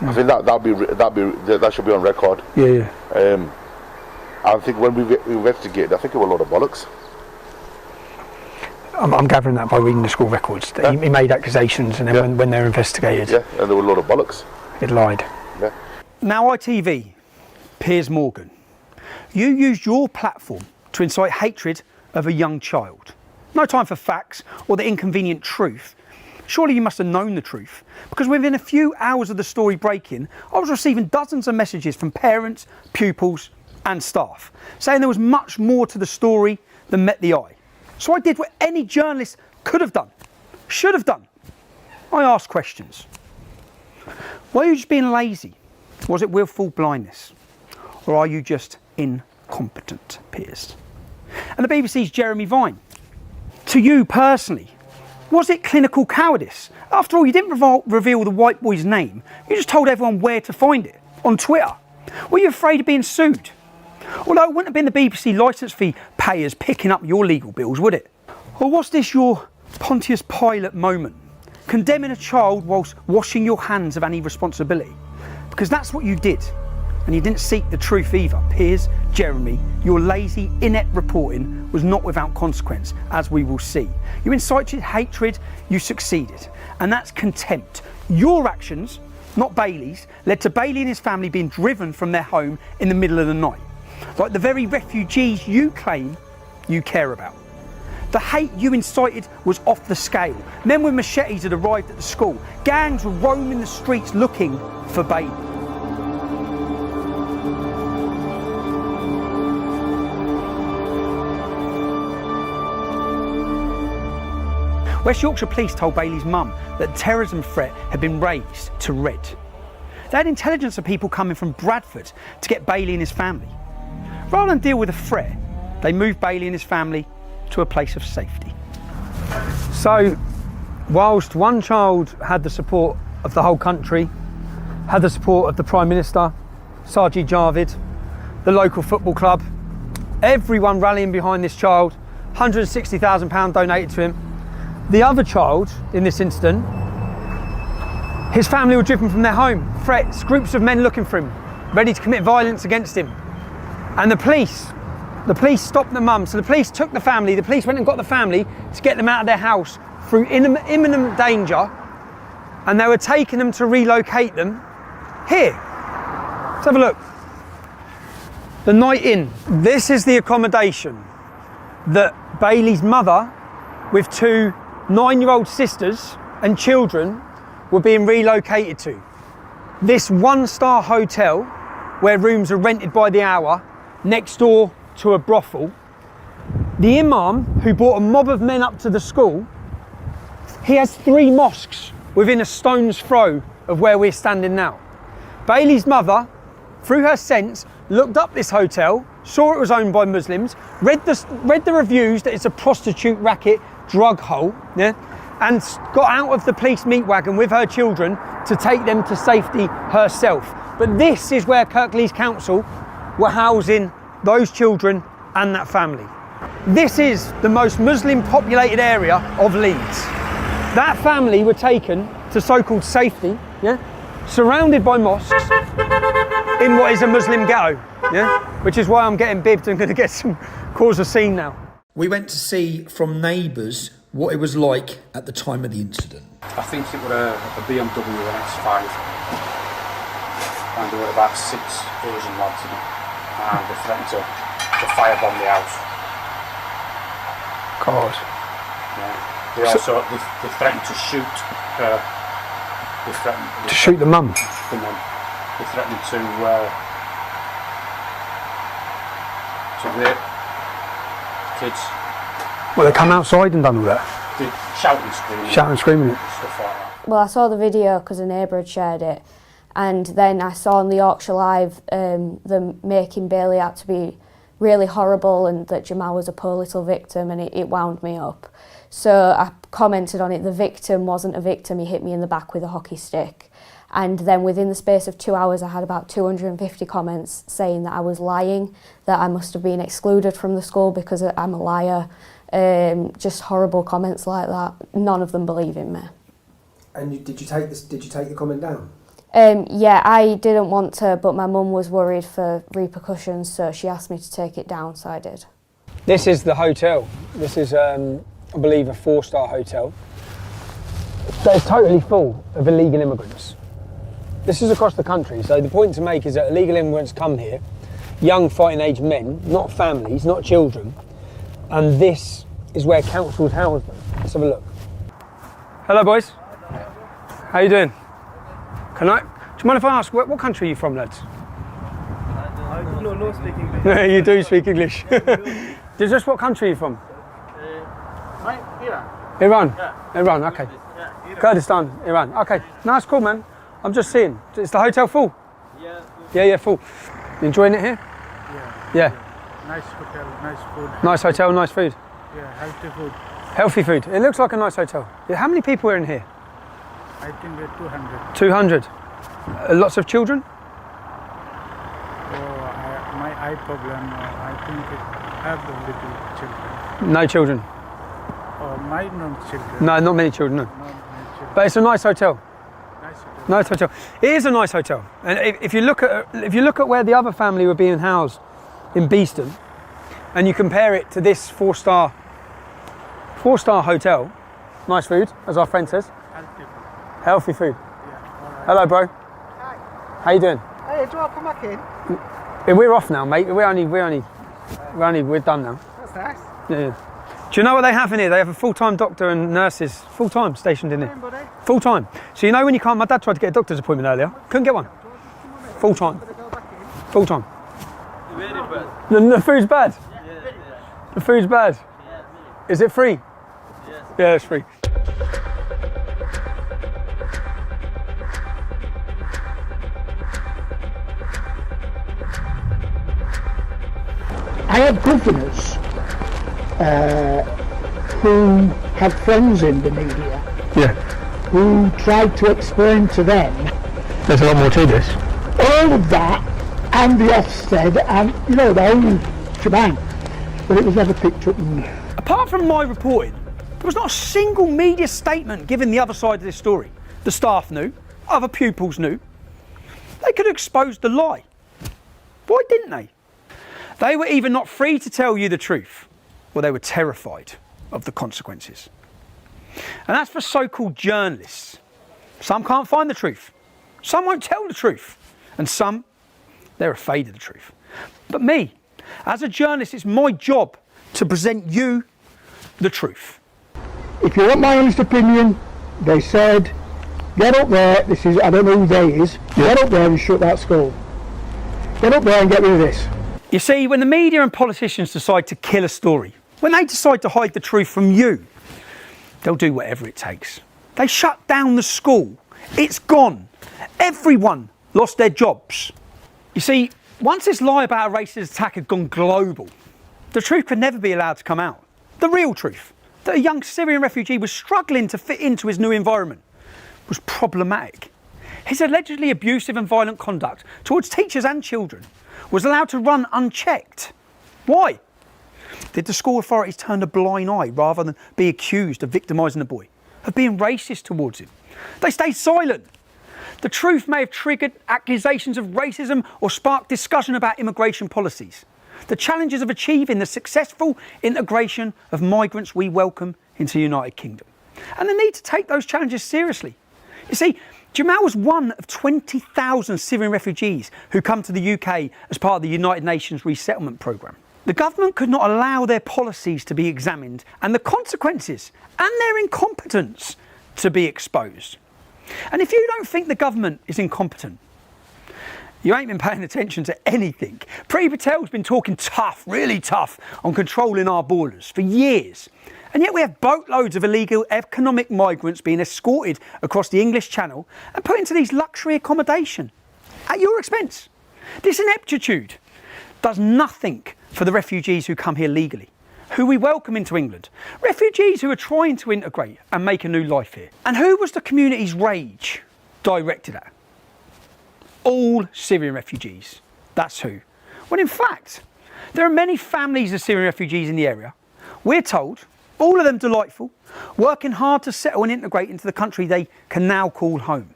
I think that should be on record. Yeah. I think when we investigated, I think it was a lot of bollocks. I'm gathering that by reading the school records. That he made accusations, and then when they're investigated, and there were a lot of bollocks. It lied. Yeah. Now ITV, Piers Morgan, you used your platform to incite hatred of a young child. No time for facts or the inconvenient truth. Surely you must have known the truth, because within a few hours of the story breaking, I was receiving dozens of messages from parents, pupils and staff saying there was much more to the story than met the eye. So I did what any journalist could have done, should have done. I asked questions. Were you just being lazy? Was it willful blindness? Or are you just incompetent, Piers? And the BBC's Jeremy Vine, to you personally, was it clinical cowardice? After all, you didn't reveal the white boy's name. You just told everyone where to find it, on Twitter. Were you afraid of being sued? Although it wouldn't have been the BBC licence fee payers picking up your legal bills, would it? Or was this your Pontius Pilate moment? Condemning a child whilst washing your hands of any responsibility? Because that's what you did. And you didn't seek the truth either. Piers, Jeremy, your lazy, inept reporting was not without consequence, as we will see. You incited hatred, you succeeded. And that's contempt. Your actions not Bailey's, led to Bailey and his family being driven from their home in the middle of the night. Like the very refugees you claim you care about. The hate you incited was off the scale. Men with machetes had arrived at the school. Gangs were roaming the streets looking for Bailey. West Yorkshire Police told Bailey's mum that the terrorism threat had been raised to red. They had intelligence of people coming from Bradford to get Bailey and his family. Rather than deal with the threat, they moved Bailey and his family to a place of safety. So, whilst one child had the support of the whole country, had the support of the Prime Minister, Sajid Javid, the local football club, everyone rallying behind this child, £160,000 donated to him. The other child, in this incident, his family were driven from their home, threats, groups of men looking for him, ready to commit violence against him. And the police stopped the mum, so the police took the family, the police went and got the family to get them out of their house through imminent danger, and they were taking them to relocate them here. Let's have a look. The Night Inn. This is the accommodation that Bailey's mother, with two 9-year-old sisters and children, were being relocated to. This one-star hotel, where rooms are rented by the hour, next door to a brothel. The imam, who brought a mob of men up to the school, he has 3 mosques within a stone's throw of where we're standing now. Bailey's mother, through her sense, looked up this hotel, saw it was owned by Muslims, read the reviews that it's a prostitute racket drug hole, yeah, and got out of the police meat wagon with her children to take them to safety herself. But this is where Kirklees Council were housing those children and that family. This is the most Muslim populated area of Leeds. That family were taken to so-called safety, yeah, surrounded by mosques in what is a Muslim ghetto, yeah, which is why I'm getting bibbed and going to cause a scene now. We went to see from neighbours what it was like at the time of the incident. I think it was a BMW and X5, and there were about 6 Asian lads in it, and they threatened to firebomb the house. God. Yeah. They threatened to shoot her. To shoot the mum? The mum. They threatened to rape kids. Well, they come outside and done all that? They shout and scream. Shout and screaming it. Stuff like that. Well, I saw the video because a neighbour had shared it, and then I saw on the Yorkshire Live them making Bailey out to be really horrible and that Jamal was a poor little victim, and it wound me up. So I commented on it. The victim wasn't a victim, he hit me in the back with a hockey stick. And then within the space of 2 hours I had about 250 comments saying that I was lying, that I must have been excluded from the school because I'm a liar. Just horrible comments like that. None of them believe in me. And did you take the comment down? Yeah, I didn't want to, but my mum was worried for repercussions, so she asked me to take it down, so I did. This is the hotel. This is, I believe, a 4-star hotel. It's totally full of illegal immigrants. This is across the country, so the point to make is that illegal immigrants come here, young fighting age men, not families, not children, and this is where councils house them. Let's have a look. Hello boys. How you doing? Do you mind if I ask, what country are you from, lads? No, speak English. You do speak English. Just what country are you from? Iran. Iran? Yeah. Iran, okay. Yeah, Iran. Kurdistan, Iran. Okay, no, that's cool, man. I'm just seeing. Is the hotel full? Yeah. Yeah, full. You enjoying it here? Yeah. Nice hotel, nice food. Nice hotel, nice food. Yeah, healthy food. Healthy food. It looks like a nice hotel. Yeah, how many people are in here? I think we're 200. 200. Lots of children? My eye problem, I think I have the little children. No children? My no children. No, not many children, no. But it's a nice hotel. Nice hotel. It is a nice hotel, and if you look at where the other family were being housed in Beeston, and you compare it to this 4-star hotel, nice food, as our friend says. Healthy food. Healthy food. Yeah, Hello, bro. How you doing? Hey, do I come back in? Yeah, we're off now, mate. We're done now. That's nice. Yeah. Do you know what they have in here? They have a full-time doctor and nurses, full-time stationed in here. Full-time. So you know when you can't, my dad tried to get a doctor's appointment earlier. Couldn't get one. Full-time. Full-time. The food's bad? The food's bad? Is it free? Yeah, it's free. I had governors who had friends in the media who tried to explain to them There's a lot more to this. all of that and the Ofsted and, you know, the whole shebang, but it was never picked up. Apart from my reporting, there was not a single media statement giving the other side of this story. The staff knew, other pupils knew. They could have exposed the lie. Why didn't they? They were either not free to tell you the truth, or they were terrified of the consequences. And that's for so-called journalists. Some can't find the truth. Some won't tell the truth. And some, they're afraid of the truth. But me, as a journalist, it's my job to present you the truth. If you want my honest opinion, they said, get up there, this is, I don't know who they is, get up there and shut that school. Get up there and get rid of this. You see, when the media and politicians decide to kill a story, when they decide to hide the truth from you, they'll do whatever it takes. They shut down the school. It's gone. Everyone lost their jobs. You see, once this lie about a racist attack had gone global, the truth could never be allowed to come out. The real truth, that a young Syrian refugee was struggling to fit into his new environment, was problematic. His allegedly abusive and violent conduct towards teachers and children was allowed to run unchecked. Why? Did the school authorities turn a blind eye rather than be accused of victimising the boy, of being racist towards him? They stayed silent. The truth may have triggered accusations of racism or sparked discussion about immigration policies, the challenges of achieving the successful integration of migrants we welcome into the United Kingdom, and the need to take those challenges seriously. You see, Jamal was one of 20,000 Syrian refugees who come to the UK as part of the United Nations resettlement programme. The government could not allow their policies to be examined and the consequences and their incompetence to be exposed. And if you don't think the government is incompetent, you ain't been paying attention to anything. Priti Patel's been talking tough, really tough, on controlling our borders for years. And yet we have boatloads of illegal economic migrants being escorted across the English Channel and put into these luxury accommodation at your expense. This ineptitude does nothing for the refugees who come here legally, who we welcome into England. Refugees who are trying to integrate and make a new life here. And who was the community's rage directed at? All Syrian refugees. That's who. When in fact, there are many families of Syrian refugees in the area. We're told, all of them delightful, working hard to settle and integrate into the country they can now call home.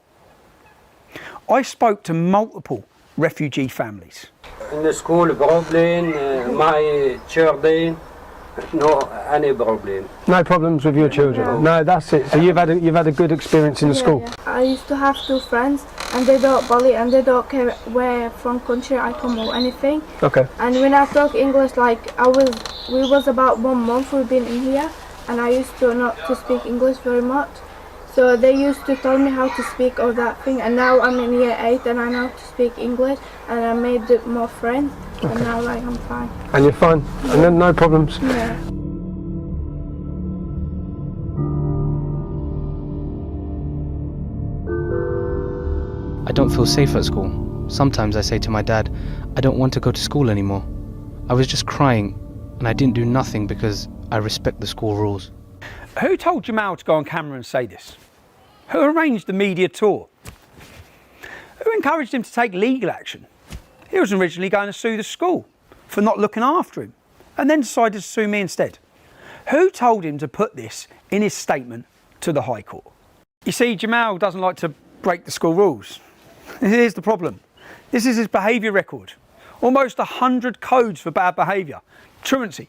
I spoke to multiple refugee families. In the school problem, my children, no any problem. No problems with your children? No, that's it. So you've had a good experience in the school? Yeah. I used to have 2 friends and they don't bully and they don't care where from country I come or anything. Okay. And when I talk English, like we was about 1 month we've been in here and I used to not to speak English very much. So they used to tell me how to speak all that thing, and now I'm in year 8 and I know how to speak English and I made more friends and now like I'm fine. And you're fine? Yeah. And then no problems? Yeah. I don't feel safe at school. Sometimes I say to my dad, I don't want to go to school anymore. I was just crying and I didn't do nothing because I respect the school rules. Who told Jamal to go on camera and say this? Who arranged the media tour? Who encouraged him to take legal action? He was originally going to sue the school for not looking after him and then decided to sue me instead. Who told him to put this in his statement to the High Court? You see, Jamal doesn't like to break the school rules. Here's the problem. This is his behaviour record. Almost 100 codes for bad behaviour. Truancy,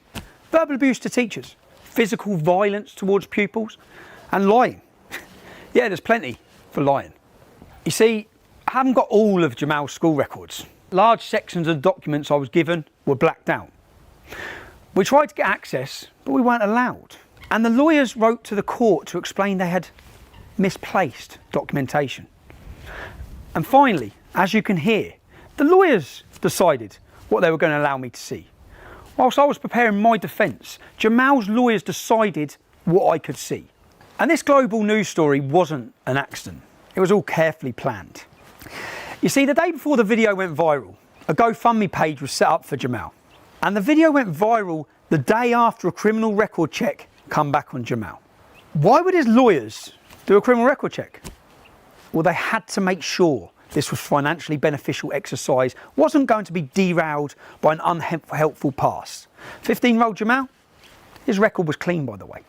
verbal abuse to teachers, physical violence towards pupils, and lying. Yeah, there's plenty for lying. You see, I haven't got all of Jamal's school records. Large sections of the documents I was given were blacked out. We tried to get access, but we weren't allowed. And the lawyers wrote to the court to explain they had misplaced documentation. And finally, as you can hear, the lawyers decided what they were going to allow me to see. Whilst I was preparing my defence, Jamal's lawyers decided what I could see. And this global news story wasn't an accident. It was all carefully planned. You see, the day before the video went viral, a GoFundMe page was set up for Jamal. And the video went viral the day after a criminal record check come back on Jamal. Why would his lawyers do a criminal record check? Well, they had to make sure this was financially beneficial exercise, wasn't going to be derailed by an unhelpful past. 15-year-old Jamal, his record was clean, by the way.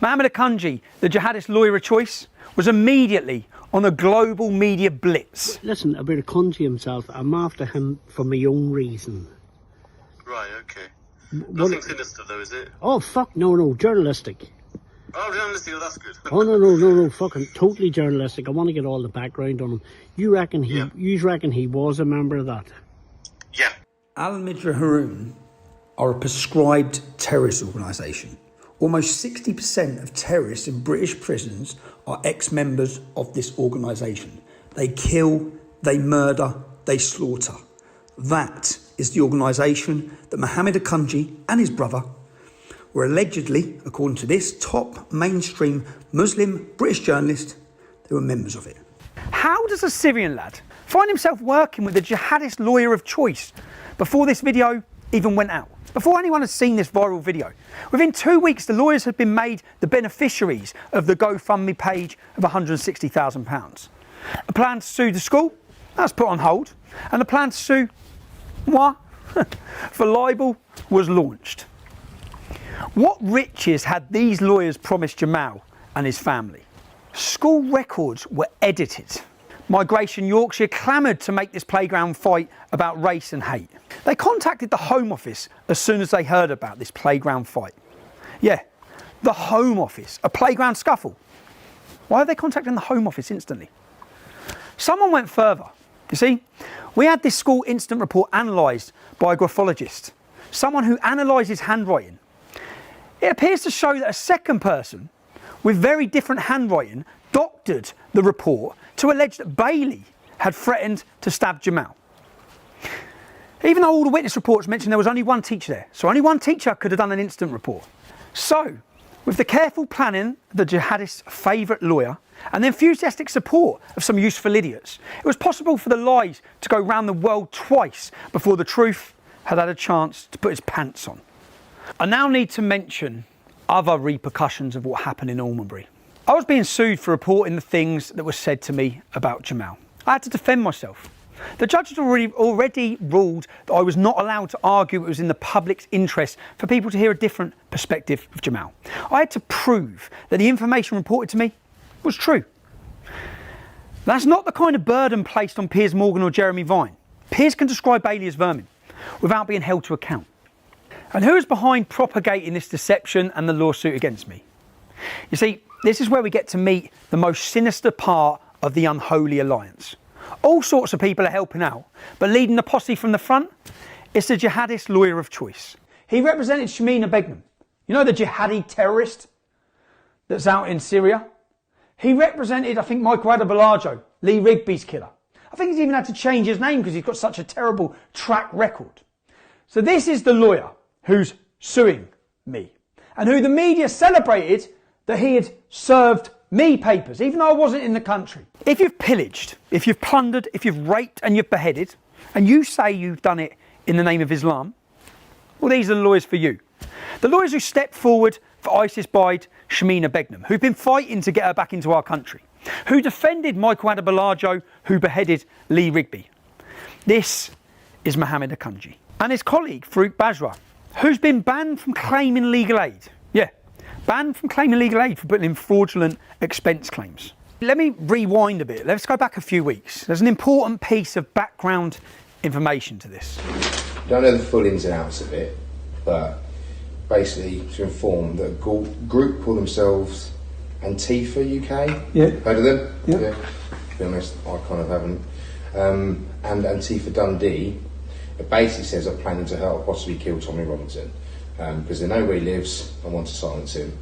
Mohammed Akanji, the jihadist lawyer of choice, was immediately on a global media blitz. Listen, about Akanji himself, I'm after him for my own reason. Right, okay. Nothing sinister though, is it? Oh, fuck, no, journalistic. Oh, journalistic, oh, that's good. Oh, no, fucking totally journalistic. I want to get all the background on him. You reckon he was a member of that? Yeah. Al-Midra Haroun are a prescribed terrorist organisation. Almost 60% of terrorists in British prisons are ex-members of this organisation. They kill, they murder, they slaughter. That is the organisation that Mohammed Akanji and his brother were allegedly, according to this top mainstream Muslim British journalist, they were members of it. How does a Syrian lad find himself working with a jihadist lawyer of choice before this video even went out? Before anyone had seen this viral video? Within 2 weeks, the lawyers had been made the beneficiaries of the GoFundMe page of £160,000. A plan to sue the school, that's put on hold, and the plan to sue moi for libel was launched. What riches had these lawyers promised Jamal and his family? School records were edited. Migration Yorkshire clamoured to make this playground fight about race and hate. They contacted the Home Office as soon as they heard about this playground fight. Yeah, the Home Office, a playground scuffle. Why are they contacting the Home Office instantly? Someone went further. You see, we had this school incident report analysed by a graphologist, someone who analyses handwriting. It appears to show that a second person with very different handwriting doctored the report to allege that Bailey had threatened to stab Jamal. Even though all the witness reports mentioned there was only one teacher there, so only one teacher could have done an incident report. So, with the careful planning of the jihadist's favourite lawyer and the enthusiastic support of some useful idiots, it was possible for the lies to go round the world twice before the truth had had a chance to put its pants on. I now need to mention other repercussions of what happened in Almonbury. I was being sued for reporting the things that were said to me about Jamal. I had to defend myself. The judge had already ruled that I was not allowed to argue it was in the public's interest for people to hear a different perspective of Jamal. I had to prove that the information reported to me was true. That's not the kind of burden placed on Piers Morgan or Jeremy Vine. Piers can describe Bailey as vermin without being held to account. And who is behind propagating this deception and the lawsuit against me? You see, this is where we get to meet the most sinister part of the unholy alliance. All sorts of people are helping out, but leading the posse from the front is the jihadist lawyer of choice. He represented Shamina Begum. You know, the jihadi terrorist that's out in Syria? He represented, I think, Michael Adebolajo, Lee Rigby's killer. I think he's even had to change his name because he's got such a terrible track record. So this is the lawyer who's suing me, and who the media celebrated that he had served me papers, even though I wasn't in the country. If you've pillaged, if you've plundered, if you've raped and you've beheaded, and you say you've done it in the name of Islam, well, these are the lawyers for you. The lawyers who stepped forward for ISIS-Bide Shamina Begum, who've been fighting to get her back into our country, who defended Michael Adebolajo, who beheaded Lee Rigby. This is Mohammed Akanji. And his colleague, Farouk Bajra, who's been banned from claiming legal aid. Yeah, banned from claiming legal aid for putting in fraudulent expense claims. Let me rewind a bit. Let's go back a few weeks. There's an important piece of background information to this. Don't know the full ins and outs of it, but basically to inform that a group call themselves Antifa UK. Yeah. Heard of them? Yeah. To be honest, I kind of haven't. And Antifa Dundee, it basically says they're planning to help possibly kill Tommy Robinson because they know where he lives and want to silence him.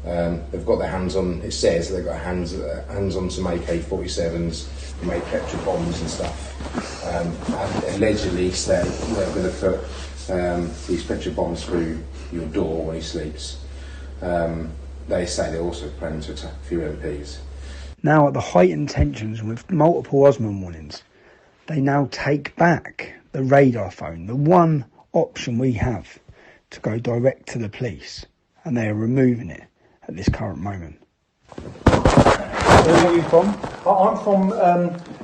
They've got their hands on, it says they've got hands on some AK-47s, make petrol bombs and stuff. And allegedly say they're going to put these petrol bombs through your door when he sleeps. They say they're also planning to attack a few MPs. Now, at the heightened tensions with multiple Osman warnings, they now take back the radar phone, the one option we have to go direct to the police, and they are removing it at this current moment. Where are you from? I'm from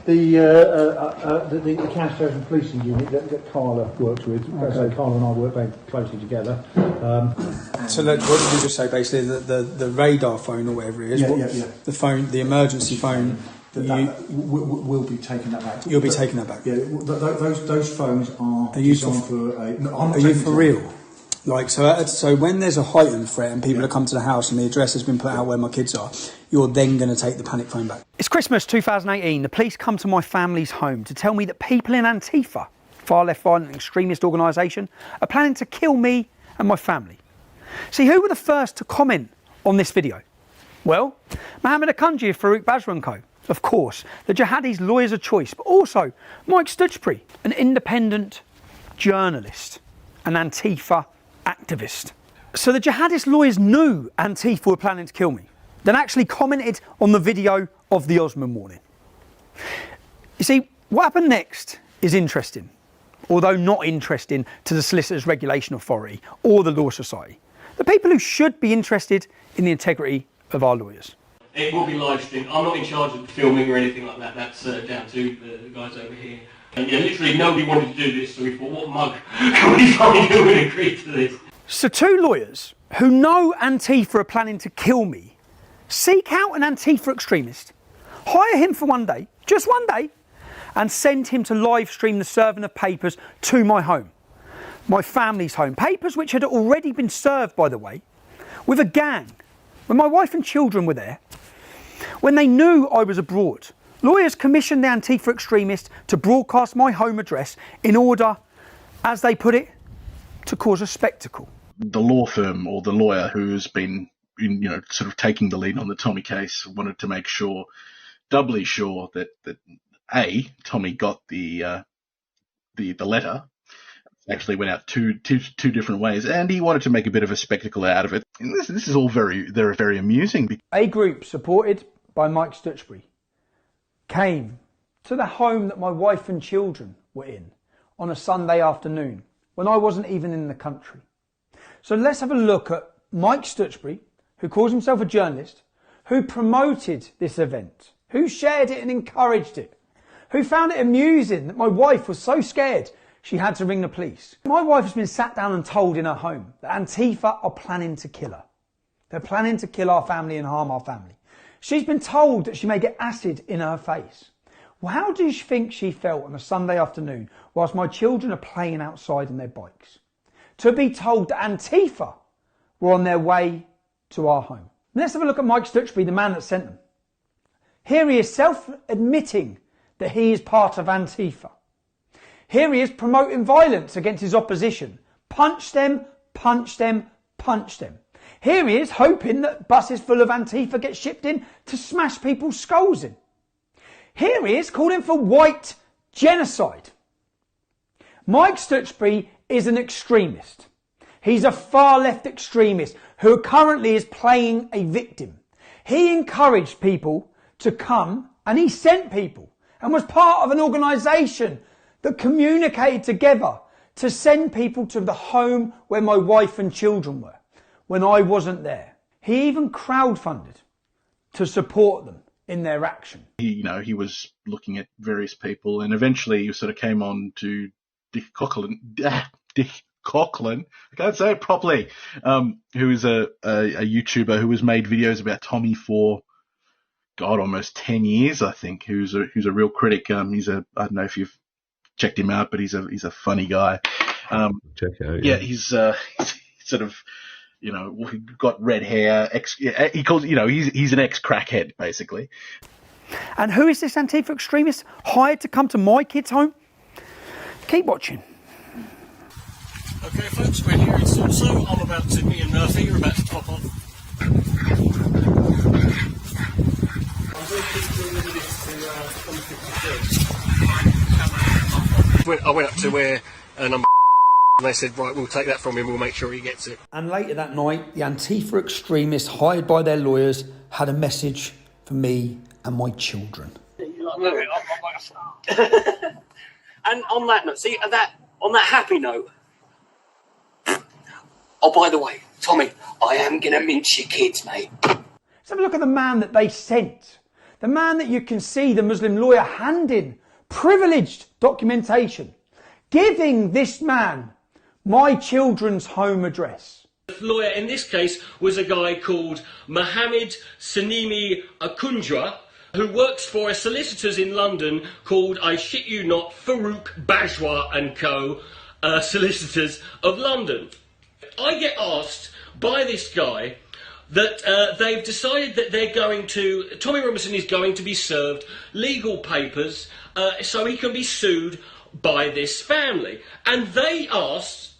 the counter-terrorism policing unit that Carla works with. Okay. So Carla and I work very closely together. So look, what did you just say? Basically, the radar phone or whatever it is, the phone, the emergency phone. We'll be taking that back. You'll be taking that back. Yeah, those phones are designed for a. No, are you for real? Like, so when there's a heightened threat and people have come to the house and the address has been put out where my kids are, you're then going to take the panic phone back. It's Christmas 2018. The police come to my family's home to tell me that people in Antifa, far left violent extremist organisation, are planning to kill me and my family. See, who were the first to comment on this video? Well, Mohammed Akunji of Farouk Basra & Co. Of course, the jihadis' lawyers of choice, but also Mike Stutchbury, an independent journalist, an Antifa activist. So the jihadist lawyers knew Antifa were planning to kill me, then actually commented on the video of the Osman warning. You see, what happened next is interesting, although not interesting to the Solicitors Regulation Authority or the Law Society, the people who should be interested in the integrity of our lawyers. It will be live streamed. I'm not in charge of filming or anything like that. That's down to the guys over here. And yeah, literally nobody wanted to do this, so we thought, what mug can we find who would agree to this? So two lawyers who know Antifa are planning to kill me seek out an Antifa extremist, hire him for one day, just one day, and send him to live stream the serving of papers to my home, my family's home. Papers which had already been served, by the way, with a gang. When my wife and children were there, when they knew I was abroad, lawyers commissioned the Antifa extremist to broadcast my home address in order, as they put it, to cause a spectacle. The law firm or the lawyer who's been, sort of taking the lead on the Tommy case wanted to make sure, doubly sure, that A, Tommy got the letter. Actually went out two different ways, and he wanted to make a bit of a spectacle out of it. And this is all very amusing. A group supported by Mike Stutchbury came to the home that my wife and children were in on a Sunday afternoon when I wasn't even in the country. So let's have a look at Mike Stutchbury, who calls himself a journalist, who promoted this event, who shared it and encouraged it, who found it amusing that my wife was so scared she had to ring the police. My wife has been sat down and told in her home that Antifa are planning to kill her. They're planning to kill our family and harm our family. She's been told that she may get acid in her face. Well, how do you think she felt on a Sunday afternoon whilst my children are playing outside on their bikes? To be told that Antifa were on their way to our home. Let's have a look at Mike Stutchbury, the man that sent them. Here he is self-admitting that he is part of Antifa. Here he is promoting violence against his opposition. Punch them, punch them, punch them. Here he is hoping that buses full of Antifa get shipped in to smash people's skulls in. Here he is calling for white genocide. Mike Stutchbury is an extremist. He's a far left extremist who currently is playing a victim. He encouraged people to come, and he sent people and was part of an organisation that communicated together to send people to the home where my wife and children were when I wasn't there. He even crowdfunded to support them in their action. He was looking at various people, and eventually he sort of came on to Dick Coughlin. I can't say it properly. Who is a YouTuber who has made videos about Tommy for almost 10 years, I think. Who's a real critic. I don't know if you've checked him out, but he's a funny guy. Check it out. Yeah, he's sort of, got red hair. He calls, he's an ex-crackhead basically. And who is this Antifa extremist hired to come to my kid's home? Keep watching. Okay, folks, we're here in Salso. I'm about to, me and Murphy are about to top off. I went up to where number and they said, right, we'll take that from him, we'll make sure he gets it. And later that night, the Antifa extremists hired by their lawyers had a message for me and my children. And on that note, see, on that happy note, oh, by the way, Tommy, I am going to mince your kids, mate. Let's have a look at the man that they sent. The man that you can see the Muslim lawyer handing privileged documentation, giving this man my children's home address. The lawyer in this case was a guy called Mohammed Sanimi Akunjwa, who works for a solicitors in London called, I shit you not, Farouk Bajwa and Co. Solicitors of London. I get asked by this guy that they've decided that they're going to, Tommy Robinson is going to be served legal papers so he can be sued by this family. And they asked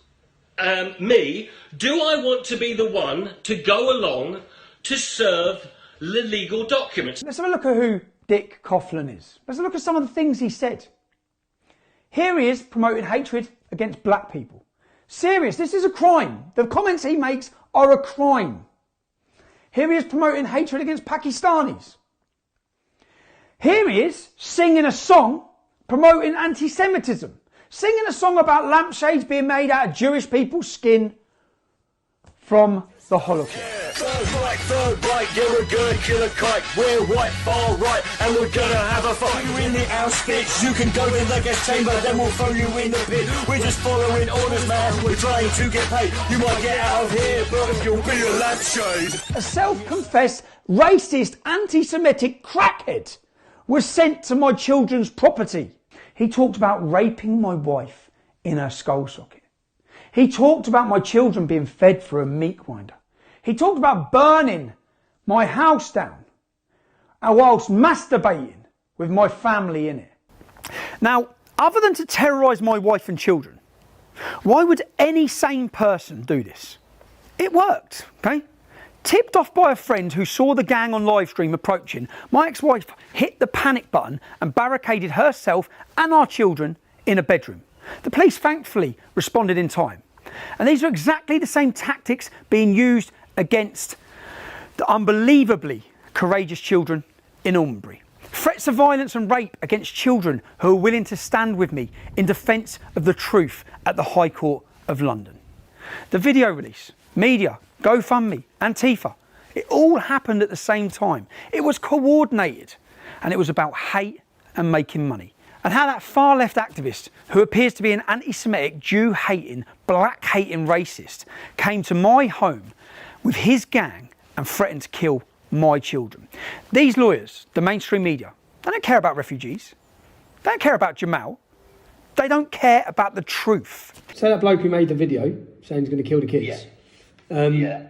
me, do I want to be the one to go along to serve the legal documents? Let's have a look at who Dick Coughlan is. Let's have a look at some of the things he said. Here he is promoting hatred against black people. Serious, this is a crime. The comments he makes are a crime. Here he is promoting hatred against Pakistanis. Here he is singing a song promoting anti-Semitism. Singing a song about lampshades being made out of Jewish people's skin from the Holocaust. Third right, yeah, we're gonna kill a kite. We're white, far right, and we're gonna have a fight. You in the outskirts, you can go in the gas chamber, then we'll throw you in the pit. We're just following orders, man. We're trying to get paid. You might get out of here, but you'll be a lampshade. A self-confessed, racist, anti-Semitic crackhead was sent to my children's property. He talked about raping my wife in her skull socket. He talked about my children being fed through a meat grinder. He talked about burning my house down whilst masturbating with my family in it. Now, other than to terrorise my wife and children, why would any sane person do this? It worked, okay? Tipped off by a friend who saw the gang on live stream approaching, my ex-wife hit the panic button and barricaded herself and our children in a bedroom. The police thankfully responded in time. And these are exactly the same tactics being used against the unbelievably courageous children in Almonbury. Threats of violence and rape against children who are willing to stand with me in defence of the truth at the High Court of London. The video release, media, GoFundMe, Antifa, it all happened at the same time. It was coordinated and it was about hate and making money. And how that far left activist, who appears to be an anti-Semitic, Jew-hating, black-hating racist, came to my home with his gang and threatened to kill my children. These lawyers, the mainstream media, they don't care about refugees. They don't care about Jamal. They don't care about the truth. Say that bloke who made the video saying he's going to kill the kids. Yeah.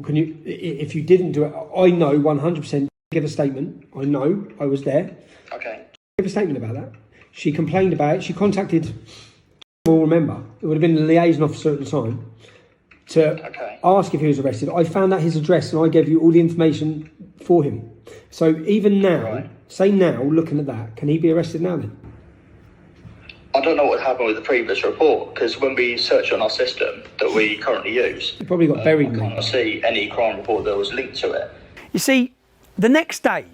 Can you, if you didn't do it, I know 100%, give a statement. I know, I was there. Okay. Give a statement about that. She complained about it. She contacted, we'll remember, it would have been the liaison officer at the time, to ask if he was arrested. I found out his address and I gave you all the information for him. So even now, say now, looking at that, can he be arrested now then? I don't know what happened with the previous report, because when we search on our system that we currently use, He probably got buried. I can't see any crime report that was linked to it. You see, the next day,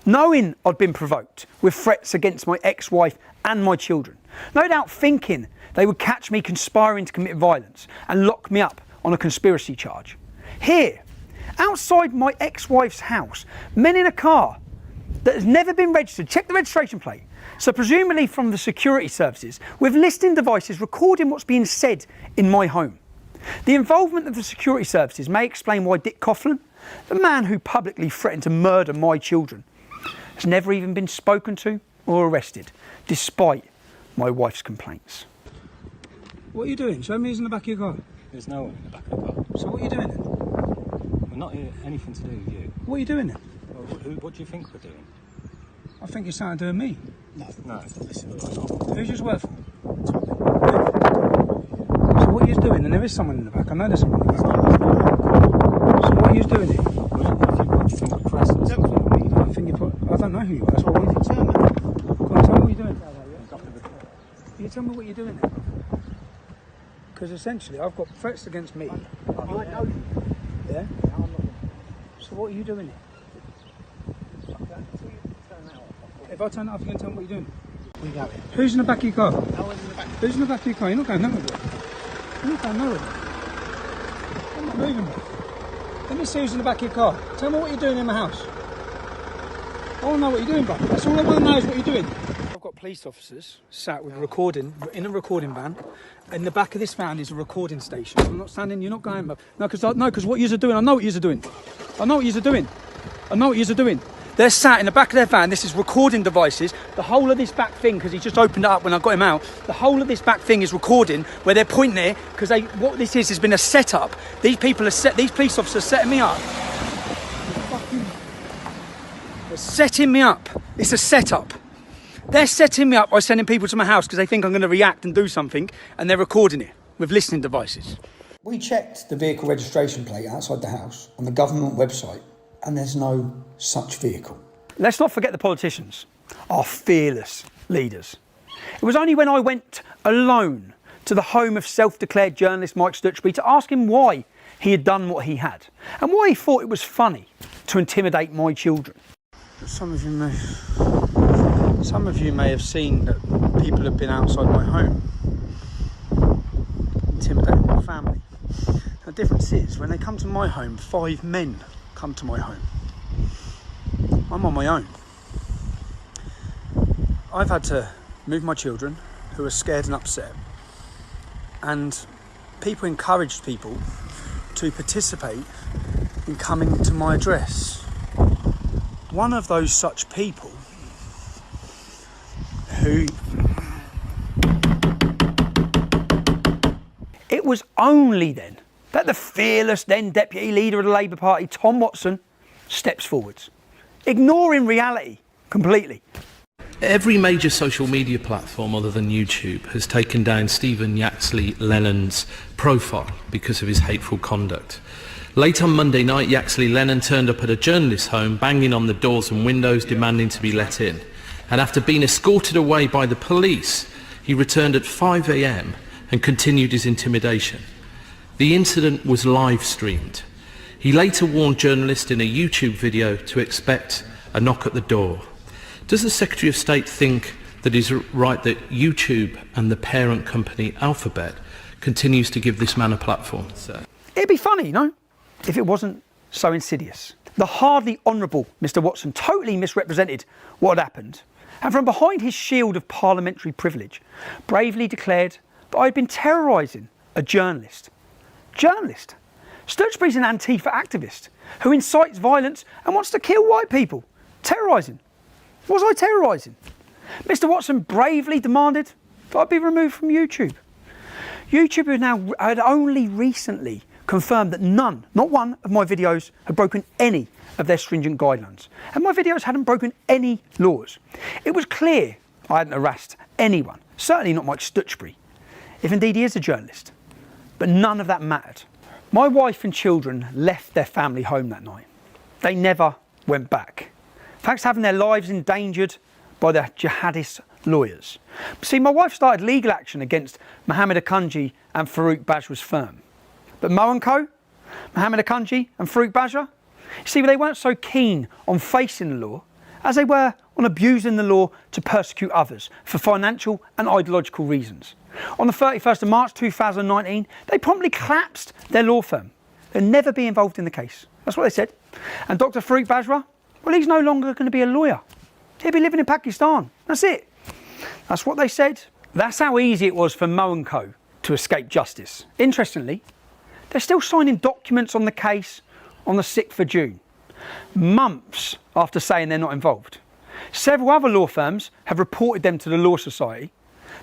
knowing I'd been provoked with threats against my ex-wife and my children, no doubt thinking they would catch me conspiring to commit violence and lock me up on a conspiracy charge. Here, outside my ex-wife's house, men in a car that has never been registered, check the registration plate, so presumably from the security services, with listening devices recording what's being said in my home. The involvement of the security services may explain why Dick Coughlan, the man who publicly threatened to murder my children, has never even been spoken to or arrested, despite my wife's complaints. What are you doing? Show me who's in the back of your car. There's no one in the back of the car. So what are you doing then? We're not here anything to do with you. What are you doing then? Well, what do you think we're doing? I think you're something to do with me. No. Listen, Who's yours work for? So what are you doing? And there is someone in the back. I know there's someone in the back. So what are you doing here? I don't know who you are. That's what I want you to tell me. Go on, tell me what you're doing. You tell me what you're doing there. Because essentially I've got threats against me. I know you. Yeah? So what are you doing here? If I turn it off, you can tell me what you're doing. Who's in the back of your car? Who's in the back of your car? You're not going nowhere. You're not going nowhere. I'm not moving. Let me see who's in the back of your car. Tell me what you're doing in my house. I want to know what you're doing, bro. That's all I want to know is what you're doing. I've got police officers sat with a recording, in a recording van. In the back of this van is a recording station. I'm not standing, you're not going, bro. No, because what you're doing, I know what you're doing. I know what you're doing. I know what you're doing. They're sat in the back of their van. This is recording devices. The whole of this back thing, because he just opened it up when I got him out, the whole of this back thing is recording where they're pointing there because what this is has been a setup. These police officers setting me up. They're setting me up. It's a setup. They're setting me up by sending people to my house because they think I'm going to react and do something, and they're recording it with listening devices. We checked the vehicle registration plate outside the house on the government website, and there's no such vehicle. Let's not forget the politicians, our fearless leaders. It was only when I went alone to the home of self-declared journalist Mike Stutchbury to ask him why he had done what he had and why he thought it was funny to intimidate my children. Some of you may have seen that people have been outside my home, intimidating my family. The difference is, when they come to my home, 5 men come to my home. I'm on my own. I've had to move my children who are scared and upset, and people encouraged people to participate in coming to my address. One of those such people who... It was only then that the fearless then Deputy Leader of the Labour Party, Tom Watson, steps forwards, ignoring reality completely. Every major social media platform other than YouTube has taken down Stephen Yaxley Lennon's profile because of his hateful conduct. Late on Monday night, Yaxley Lennon turned up at a journalist's home, banging on the doors and windows, demanding to be let in. And after being escorted away by the police, he returned at 5 a.m. and continued his intimidation. The incident was live streamed. He later warned journalists in a YouTube video to expect a knock at the door. Does the Secretary of State think that it is right that YouTube and the parent company Alphabet continues to give this man a platform, sir? It'd be funny, no? If it wasn't so insidious. The hardly honourable Mr. Watson totally misrepresented what had happened, and from behind his shield of parliamentary privilege, bravely declared that I'd been terrorising a journalist. Journalist? Stutchbury's an Antifa activist who incites violence and wants to kill white people. Terrorising. Was I terrorising? Mr. Watson bravely demanded that I be removed from YouTube. YouTube had only recently confirmed that none, not one, of my videos had broken any of their stringent guidelines. And my videos hadn't broken any laws. It was clear I hadn't harassed anyone, certainly not Mike Stutchbury, if indeed he is a journalist. But none of that mattered. My wife and children left their family home that night. They never went back. Thanks to having their lives endangered by the jihadist lawyers. See, my wife started legal action against Mohammed Akunji and Farouk Bajwa's firm. But Mo & Co, Mohammed Akunji and Farouk Bajwa, you see, they weren't so keen on facing the law as they were on abusing the law to persecute others for financial and ideological reasons. On the 31st of March 2019, they promptly collapsed their law firm. They'll never be involved in the case. That's what they said. And Dr. Farouk Bajwa, well, he's no longer going to be a lawyer. He'll be living in Pakistan. That's it. That's what they said. That's how easy it was for Mo & Co to escape justice. Interestingly, they're still signing documents on the case on the 6th of June, months after saying they're not involved. Several other law firms have reported them to the Law Society,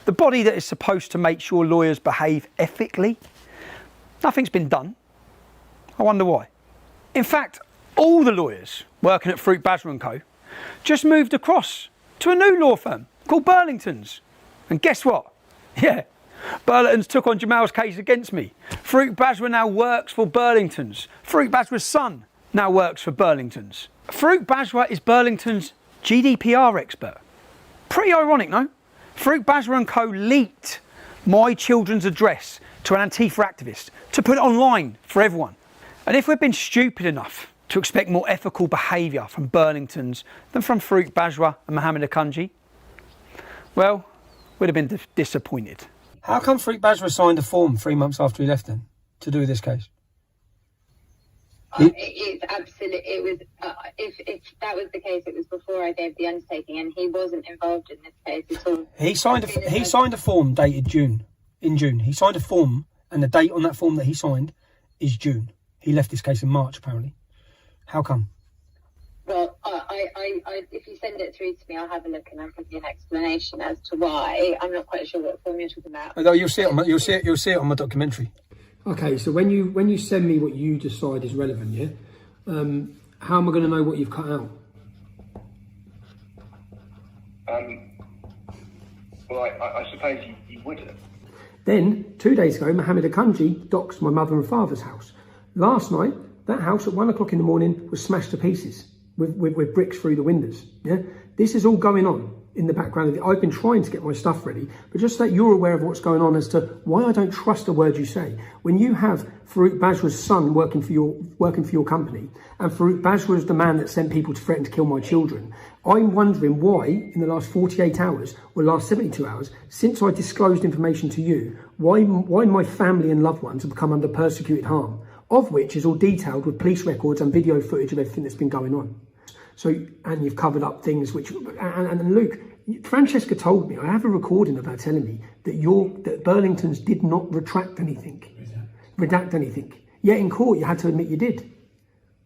the body that is supposed to make sure lawyers behave ethically. Nothing's been done. I wonder why. In fact, all the lawyers working at Farouk Bajwa & Co just moved across to a new law firm called Burlington's. And guess what? Yeah, Burlington's took on Jamal's case against me. Farouk Bajwa now works for Burlington's. Farouk Bajwa's son now works for Burlington's. Farouk Bajwa is Burlington's GDPR expert. Pretty ironic, no? Farouk Bajwa and co leaked my children's address to an Antifa activist to put it online for everyone. And if we'd been stupid enough to expect more ethical behaviour from Burlington's than from Farouk Bajwa and Mohammed Akunji, well, we'd have been disappointed. How come Farouk Bajwa signed a form 3 months after he left then to do with this case? It's absolutely. It was. If that was the case, it was before I gave the undertaking, and he wasn't involved in this case at all. He signed a form dated June. In June, he signed a form, and the date on that form that he signed is June. He left this case in March, apparently. How come? Well, if you send it through to me, I'll have a look and I'll give you an explanation as to why. I'm not quite sure what form you're talking about. Although you'll see it on my documentary. Okay, so when you send me what you decide is relevant, yeah, how am I going to know what you've cut out? Well, I suppose you wouldn't. Then 2 days ago, Mohammed Akunji doxed my mother and father's house. Last night, that house at 1 o'clock in the morning was smashed to pieces with bricks through the windows. Yeah, this is all going on in the background. I've been trying to get my stuff ready, but just so that you're aware of what's going on as to why I don't trust a word you say. When you have Farouk Bajwa's son working for your company, and Farouk Bajwa is the man that sent people to threaten to kill my children, I'm wondering why in the last 48 hours or last 72 hours, since I disclosed information to you, why my family and loved ones have become under persecuted harm, of which is all detailed with police records and video footage of everything that's been going on. So, and you've covered up things which, and Luke, Francesca told me, I have a recording of her telling me that Burlington's did not redact anything. Yet in court you had to admit you did.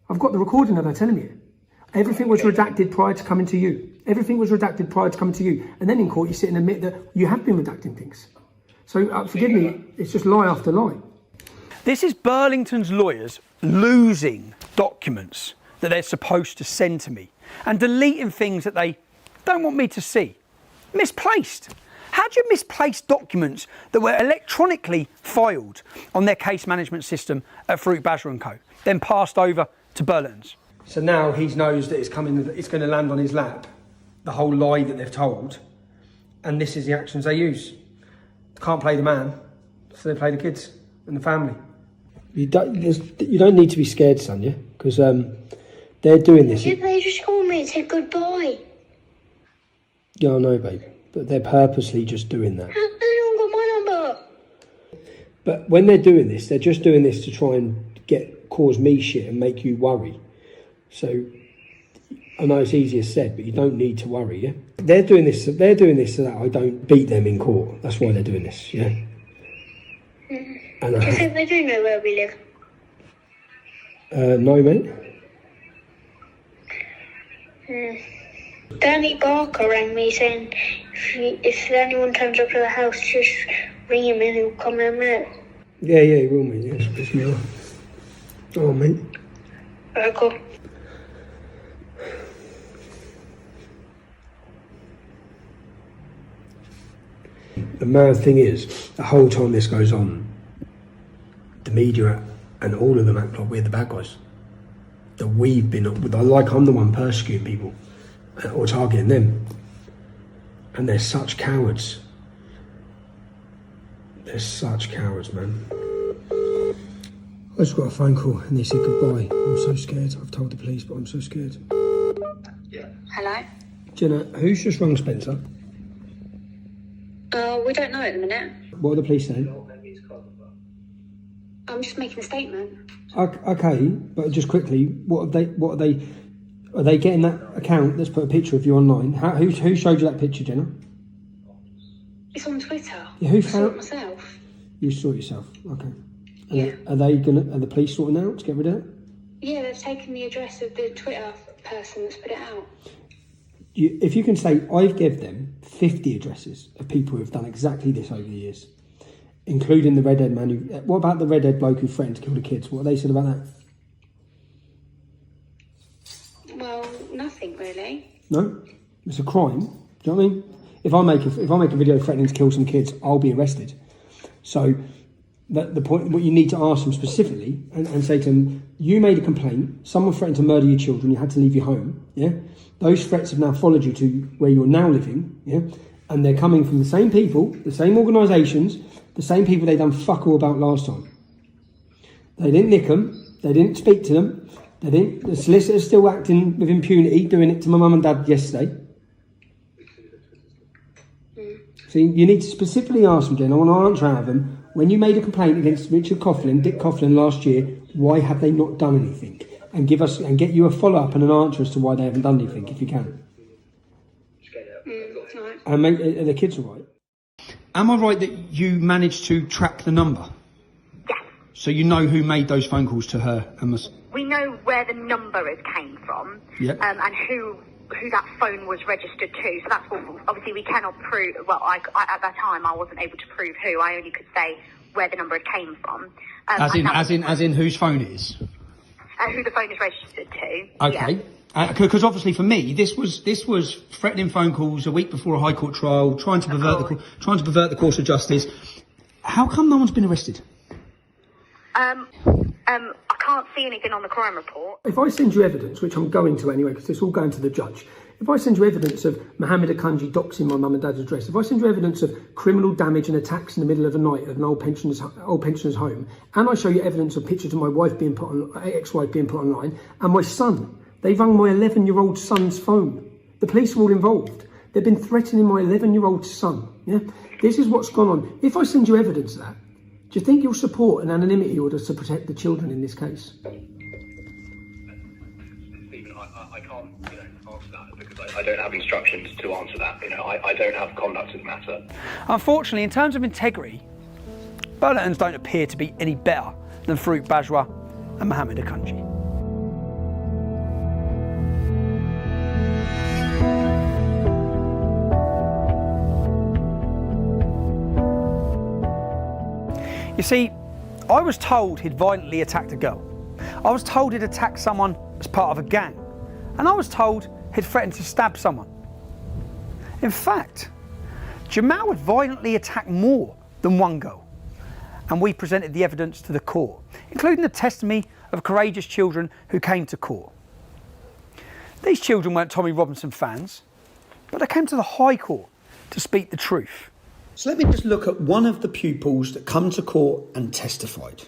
I've got the recording of her telling me it. Everything was redacted prior to coming to you. And then in court you sit and admit that you have been redacting things. So forgive me, it's just lie after lie. This is Burlington's lawyers losing documents that they're supposed to send to me and deleting things that they don't want me to see. Misplaced. How do you misplace documents that were electronically filed on their case management system at Farouk Bajwa & Co, then passed over to Burlington's? So now he knows that it's going to land on his lap, the whole lie that they've told, and this is the actions they use. Can't play the man, so they play the kids and the family. You don't need to be scared, son, yeah? Because they're doing this. They just called me and said goodbye. Yeah, I know, babe. But they're purposely just doing that. How come no one got my number? But when they're doing this, they're just doing this to try and cause me shit and make you worry. So I know it's easier said, but you don't need to worry, yeah? They're doing this so that I don't beat them in court. That's why they're doing this, yeah? Do you think they do know where we live? No, mate. Danny Barker rang me saying if anyone turns up to the house, just ring him and he'll come in a minute. Yeah, he will, mate. Yeah, it's me. Oh, mate. Alright, cool. The mad thing is, the whole time this goes on, the media and all of them act like we're the bad guys. That we've been, like I'm the one persecuting people or targeting them. And they're such cowards. They're such cowards, man. I just got a phone call and they said goodbye. I'm so scared. I've told the police, but I'm so scared. Hello? Jenna, who's just rung Spencer? We don't know at the minute. What are the police saying? I'm just making a statement. Okay, but just quickly, are they getting that account that's put a picture of you online? Who showed you that picture, Jenna? It's on Twitter. Yeah, who I saw found it myself. You saw it yourself, okay. Yeah. Are the police sorting out to get rid of it? Yeah, they've taken the address of the Twitter person that's put it out. If you can say, I've given them 50 addresses of people who have done exactly this over the years, including the redhead man what about the redhead bloke who threatened to kill the kids? What have they said about that? Well, nothing really. No, it's a crime. Do you know what I mean? If I make a video threatening to kill some kids, I'll be arrested. So the point, what you need to ask them specifically and say to them, you made a complaint, someone threatened to murder your children, you had to leave your home, yeah? Those threats have now followed you to where you're now living, yeah? And they're coming from the same people, the same organisations, the same people they done fuck all about last time. They didn't nick them, they didn't speak to them, the solicitor's still acting with impunity, doing it to my mum and dad yesterday. See, you need to specifically ask them, Jen, I want to answer out of them, when you made a complaint against Richard Coughlin, Dick Coughlin last year, why have they not done anything? And get you a follow-up and an answer as to why they haven't done anything, if you can. And are the kids all right? Am I right that you managed to track the number? Yes. So you know who made those phone calls to her and We know where the number came from, Yep. And who that phone was registered to. So that's what, obviously, we cannot prove. Well, I at that time I wasn't able to prove who. I only could say where the number came from. As in whose phone it is? Who the phone is registered to. Okay. Yeah. Because obviously for me, this was threatening phone calls a week before a High Court trial, trying to pervert the course of justice. How come no one's been arrested? I can't see anything on the crime report. If I send you evidence, which I'm going to anyway, because it's all going to the judge, if I send you evidence of Mohammed Akunji doxing my mum and dad's address, if I send you evidence of criminal damage and attacks in the middle of the night at an old pensioner's home, and I show you evidence of pictures of my wife being put on, ex-wife being put online, and my son, they rung my 11-year-old son's phone. The police are all involved. They've been threatening my 11-year-old son. Yeah, this is what's gone on. If I send you evidence of that, do you think you'll support an anonymity order to protect the children in this case? Stephen, I can't answer that because I don't have instructions to answer that. I don't have conduct of the matter. Unfortunately, in terms of integrity, Burlingtons don't appear to be any better than Farouk Bajwa and Mohammed Akunji. You see, I was told he'd violently attacked a girl. I was told he'd attacked someone as part of a gang. And I was told he'd threatened to stab someone. In fact, Jamal had violently attacked more than one girl. And we presented the evidence to the court, including the testimony of courageous children who came to court. These children weren't Tommy Robinson fans, but they came to the High Court to speak the truth. So let me just look at one of the pupils that come to court and testified.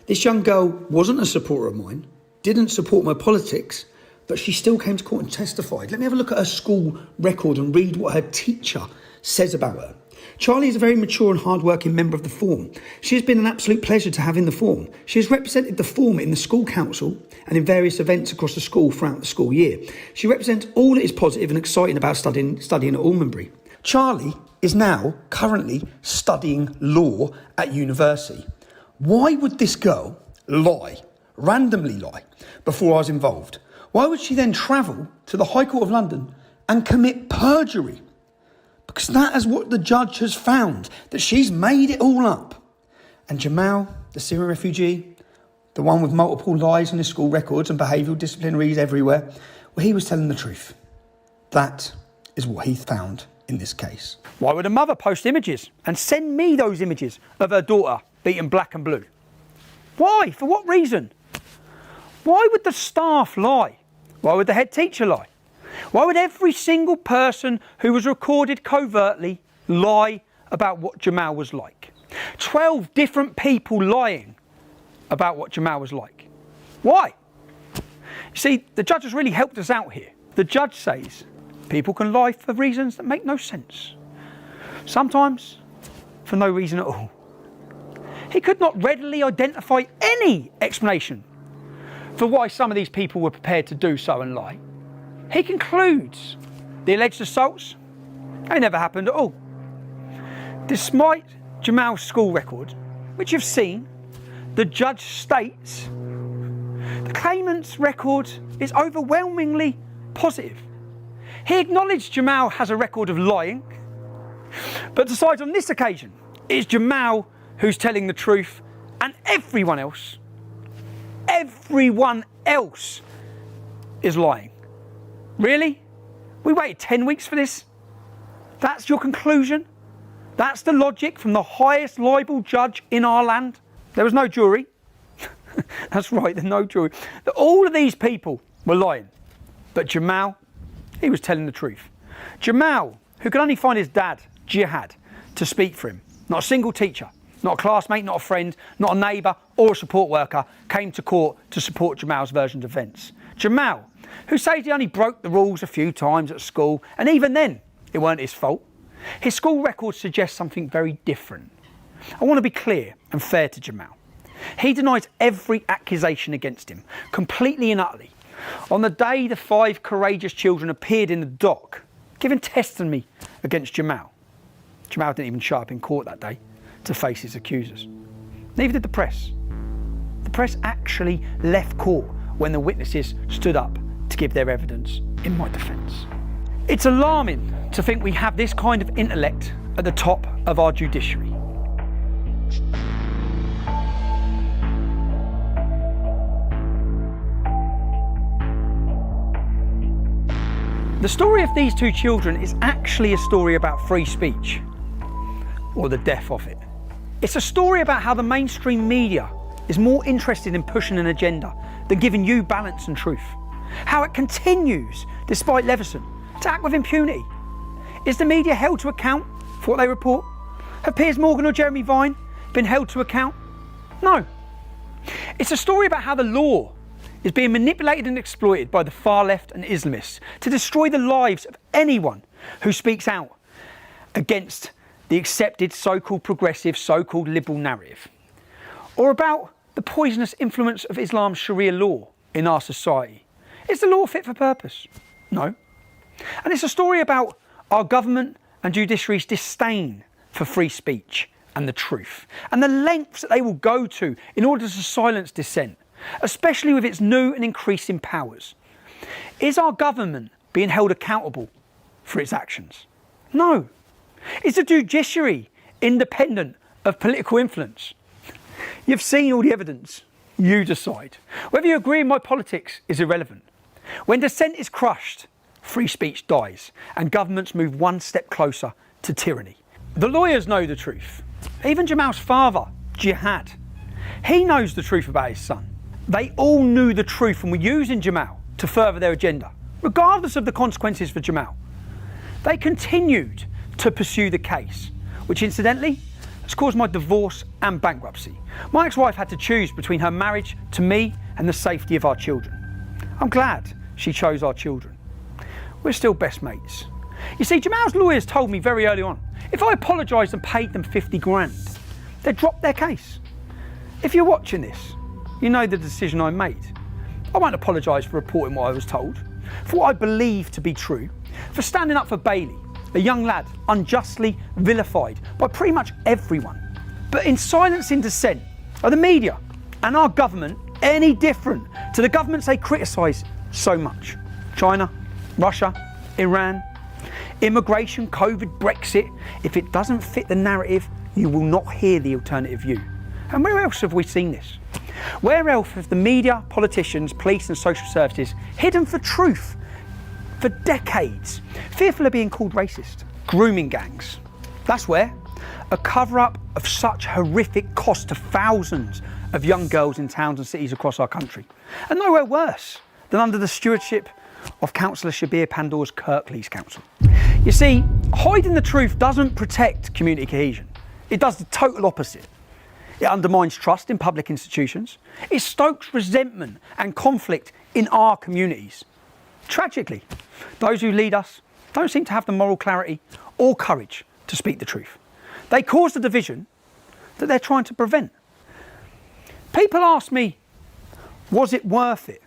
This young girl wasn't a supporter of mine, didn't support my politics, but she still came to court and testified. Let me have a look at her school record and read what her teacher says about her. Charlie is a very mature and hard-working member of the Forum. She has been an absolute pleasure to have in the Forum. She has represented the Forum in the school council and in various events across the school throughout the school year. She represents all that is positive and exciting about studying at Almonbury. Charlie is now currently studying law at university. Why would this girl randomly lie, before I was involved? Why would she then travel to the High Court of London and commit perjury? Because that is what the judge has found, that she's made it all up. And Jamal, the Syrian refugee, the one with multiple lies on his school records and behavioural disciplinaries everywhere, well, he was telling the truth. That is what he found in this case. Why would a mother post images and send me those images of her daughter beaten black and blue? Why? For what reason? Why would the staff lie? Why would the head teacher lie? Why would every single person who was recorded covertly lie about what Jamal was like? 12 different people lying about what Jamal was like. Why? You see, the judge has really helped us out here. The judge says people can lie for reasons that make no sense. Sometimes for no reason at all. He could not readily identify any explanation for why some of these people were prepared to do so and lie. He concludes the alleged assaults, they never happened at all. Despite Jamal's school record, which you've seen, the judge states the claimant's record is overwhelmingly positive. He acknowledged Jamal has a record of lying, but decides on this occasion it's Jamal who's telling the truth and everyone else is lying. Really? We waited 10 weeks for this? That's your conclusion? That's the logic from the highest libel judge in our land? There was no jury. That's right, there's no jury. All of these people were lying. But Jamal, he was telling the truth. Jamal, who could only find his dad, Jihad, to speak for him. Not a single teacher, not a classmate, not a friend, not a neighbour or a support worker came to court to support Jamal's version of events. Jamal, who says he only broke the rules a few times at school, and even then, it weren't his fault. His school record suggests something very different. I want to be clear and fair to Jamal. He denies every accusation against him, completely and utterly. On the day the 5 courageous children appeared in the dock, giving testimony against Jamal. Jamal didn't even show up in court that day to face his accusers. Neither did the press. The press actually left court when the witnesses stood up to give their evidence in my defence. It's alarming to think we have this kind of intellect at the top of our judiciary. The story of these 2 children is actually a story about free speech, or the death of it. It's a story about how the mainstream media is more interested in pushing an agenda than giving you balance and truth. How it continues, despite Leveson, to act with impunity. Is the media held to account for what they report? Have Piers Morgan or Jeremy Vine been held to account? No. It's a story about how the law is being manipulated and exploited by the far left and Islamists to destroy the lives of anyone who speaks out against the accepted so-called progressive, so-called liberal narrative. Or about the poisonous influence of Islam's Sharia law in our society. Is the law fit for purpose? No. And it's a story about our government and judiciary's disdain for free speech and the truth, and the lengths that they will go to in order to silence dissent, especially with its new and increasing powers. Is our government being held accountable for its actions? No. Is the judiciary independent of political influence? You've seen all the evidence. You decide. Whether you agree with my politics is irrelevant. When dissent is crushed, free speech dies, and governments move one step closer to tyranny. The lawyers know the truth. Even Jamal's father, Jihad, he knows the truth about his son. They all knew the truth and were using Jamal to further their agenda, regardless of the consequences for Jamal. They continued to pursue the case, which incidentally has caused my divorce and bankruptcy. My ex-wife had to choose between her marriage to me and the safety of our children. I'm glad she chose our children. We're still best mates. You see, Jamal's lawyers told me very early on, if I apologised and paid them 50 grand, they'd drop their case. If you're watching this, you know the decision I made. I won't apologise for reporting what I was told, for what I believe to be true, for standing up for Bailey, a young lad unjustly vilified by pretty much everyone. But in silencing dissent, are the media and our government any different to the governments they criticise so much? China, Russia, Iran, immigration, COVID, Brexit. If it doesn't fit the narrative, you will not hear the alternative view. And where else have we seen this? Where else have the media, politicians, police and social services hidden for truth for decades, fearful of being called racist? Grooming gangs. That's where. A cover-up of such horrific cost to thousands of young girls in towns and cities across our country. And nowhere worse than under the stewardship of Councillor Shabir Pandor's Kirklees Council. You see, hiding the truth doesn't protect community cohesion. It does the total opposite. It undermines trust in public institutions. It stokes resentment and conflict in our communities. Tragically, those who lead us don't seem to have the moral clarity or courage to speak the truth. They cause the division that they're trying to prevent. People ask me, was it worth it?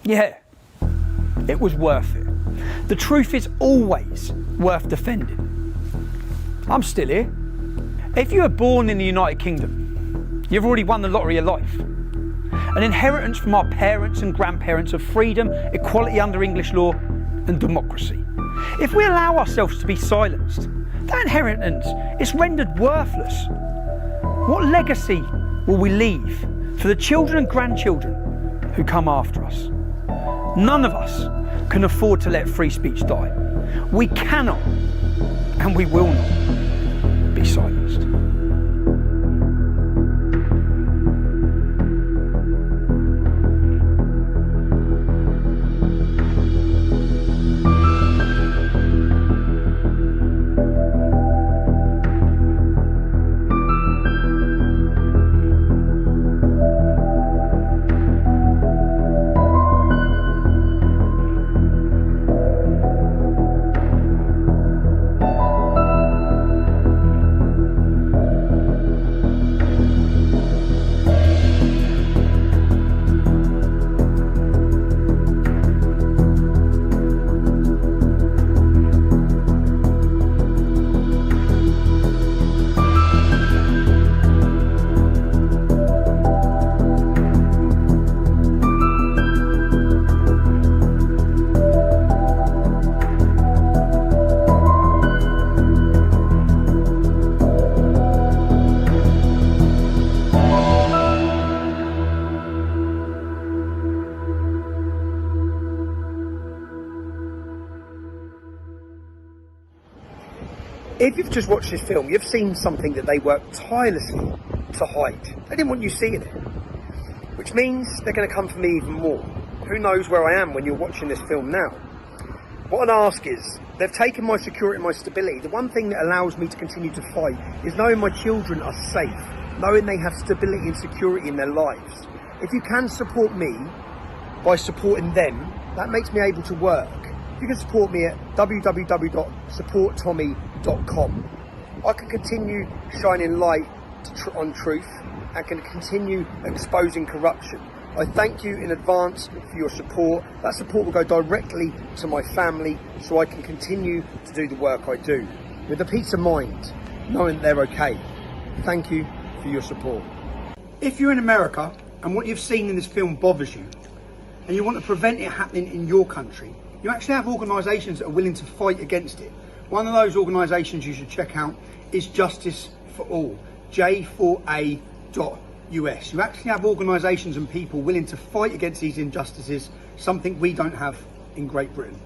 Yeah, it was worth it. The truth is always worth defending. I'm still here. If you were born in the United Kingdom, you've already won the lottery of life. An inheritance from our parents and grandparents of freedom, equality under English law and democracy. If we allow ourselves to be silenced, that inheritance is rendered worthless. What legacy will we leave for the children and grandchildren who come after us? None of us can afford to let free speech die. We cannot, and we will not, be silenced. If you've just watched this film, you've seen something that they worked tirelessly to hide. They didn't want you seeing it, which means they're going to come for me even more. Who knows where I am when you're watching this film now? What I'd ask is, they've taken my security and my stability. The one thing that allows me to continue to fight is knowing my children are safe, knowing they have stability and security in their lives. If you can support me by supporting them, that makes me able to work. You can support me at www.supporttommy.com. I can continue shining light on truth and can continue exposing corruption. I thank you in advance for your support. That support will go directly to my family so I can continue to do the work I do with a peace of mind, knowing they're okay. Thank you for your support. If you're in America and what you've seen in this film bothers you and you want to prevent it happening in your country, you actually have organisations that are willing to fight against it. One of those organisations you should check out is Justice for All, J4A.US. You actually have organisations and people willing to fight against these injustices, something we don't have in Great Britain.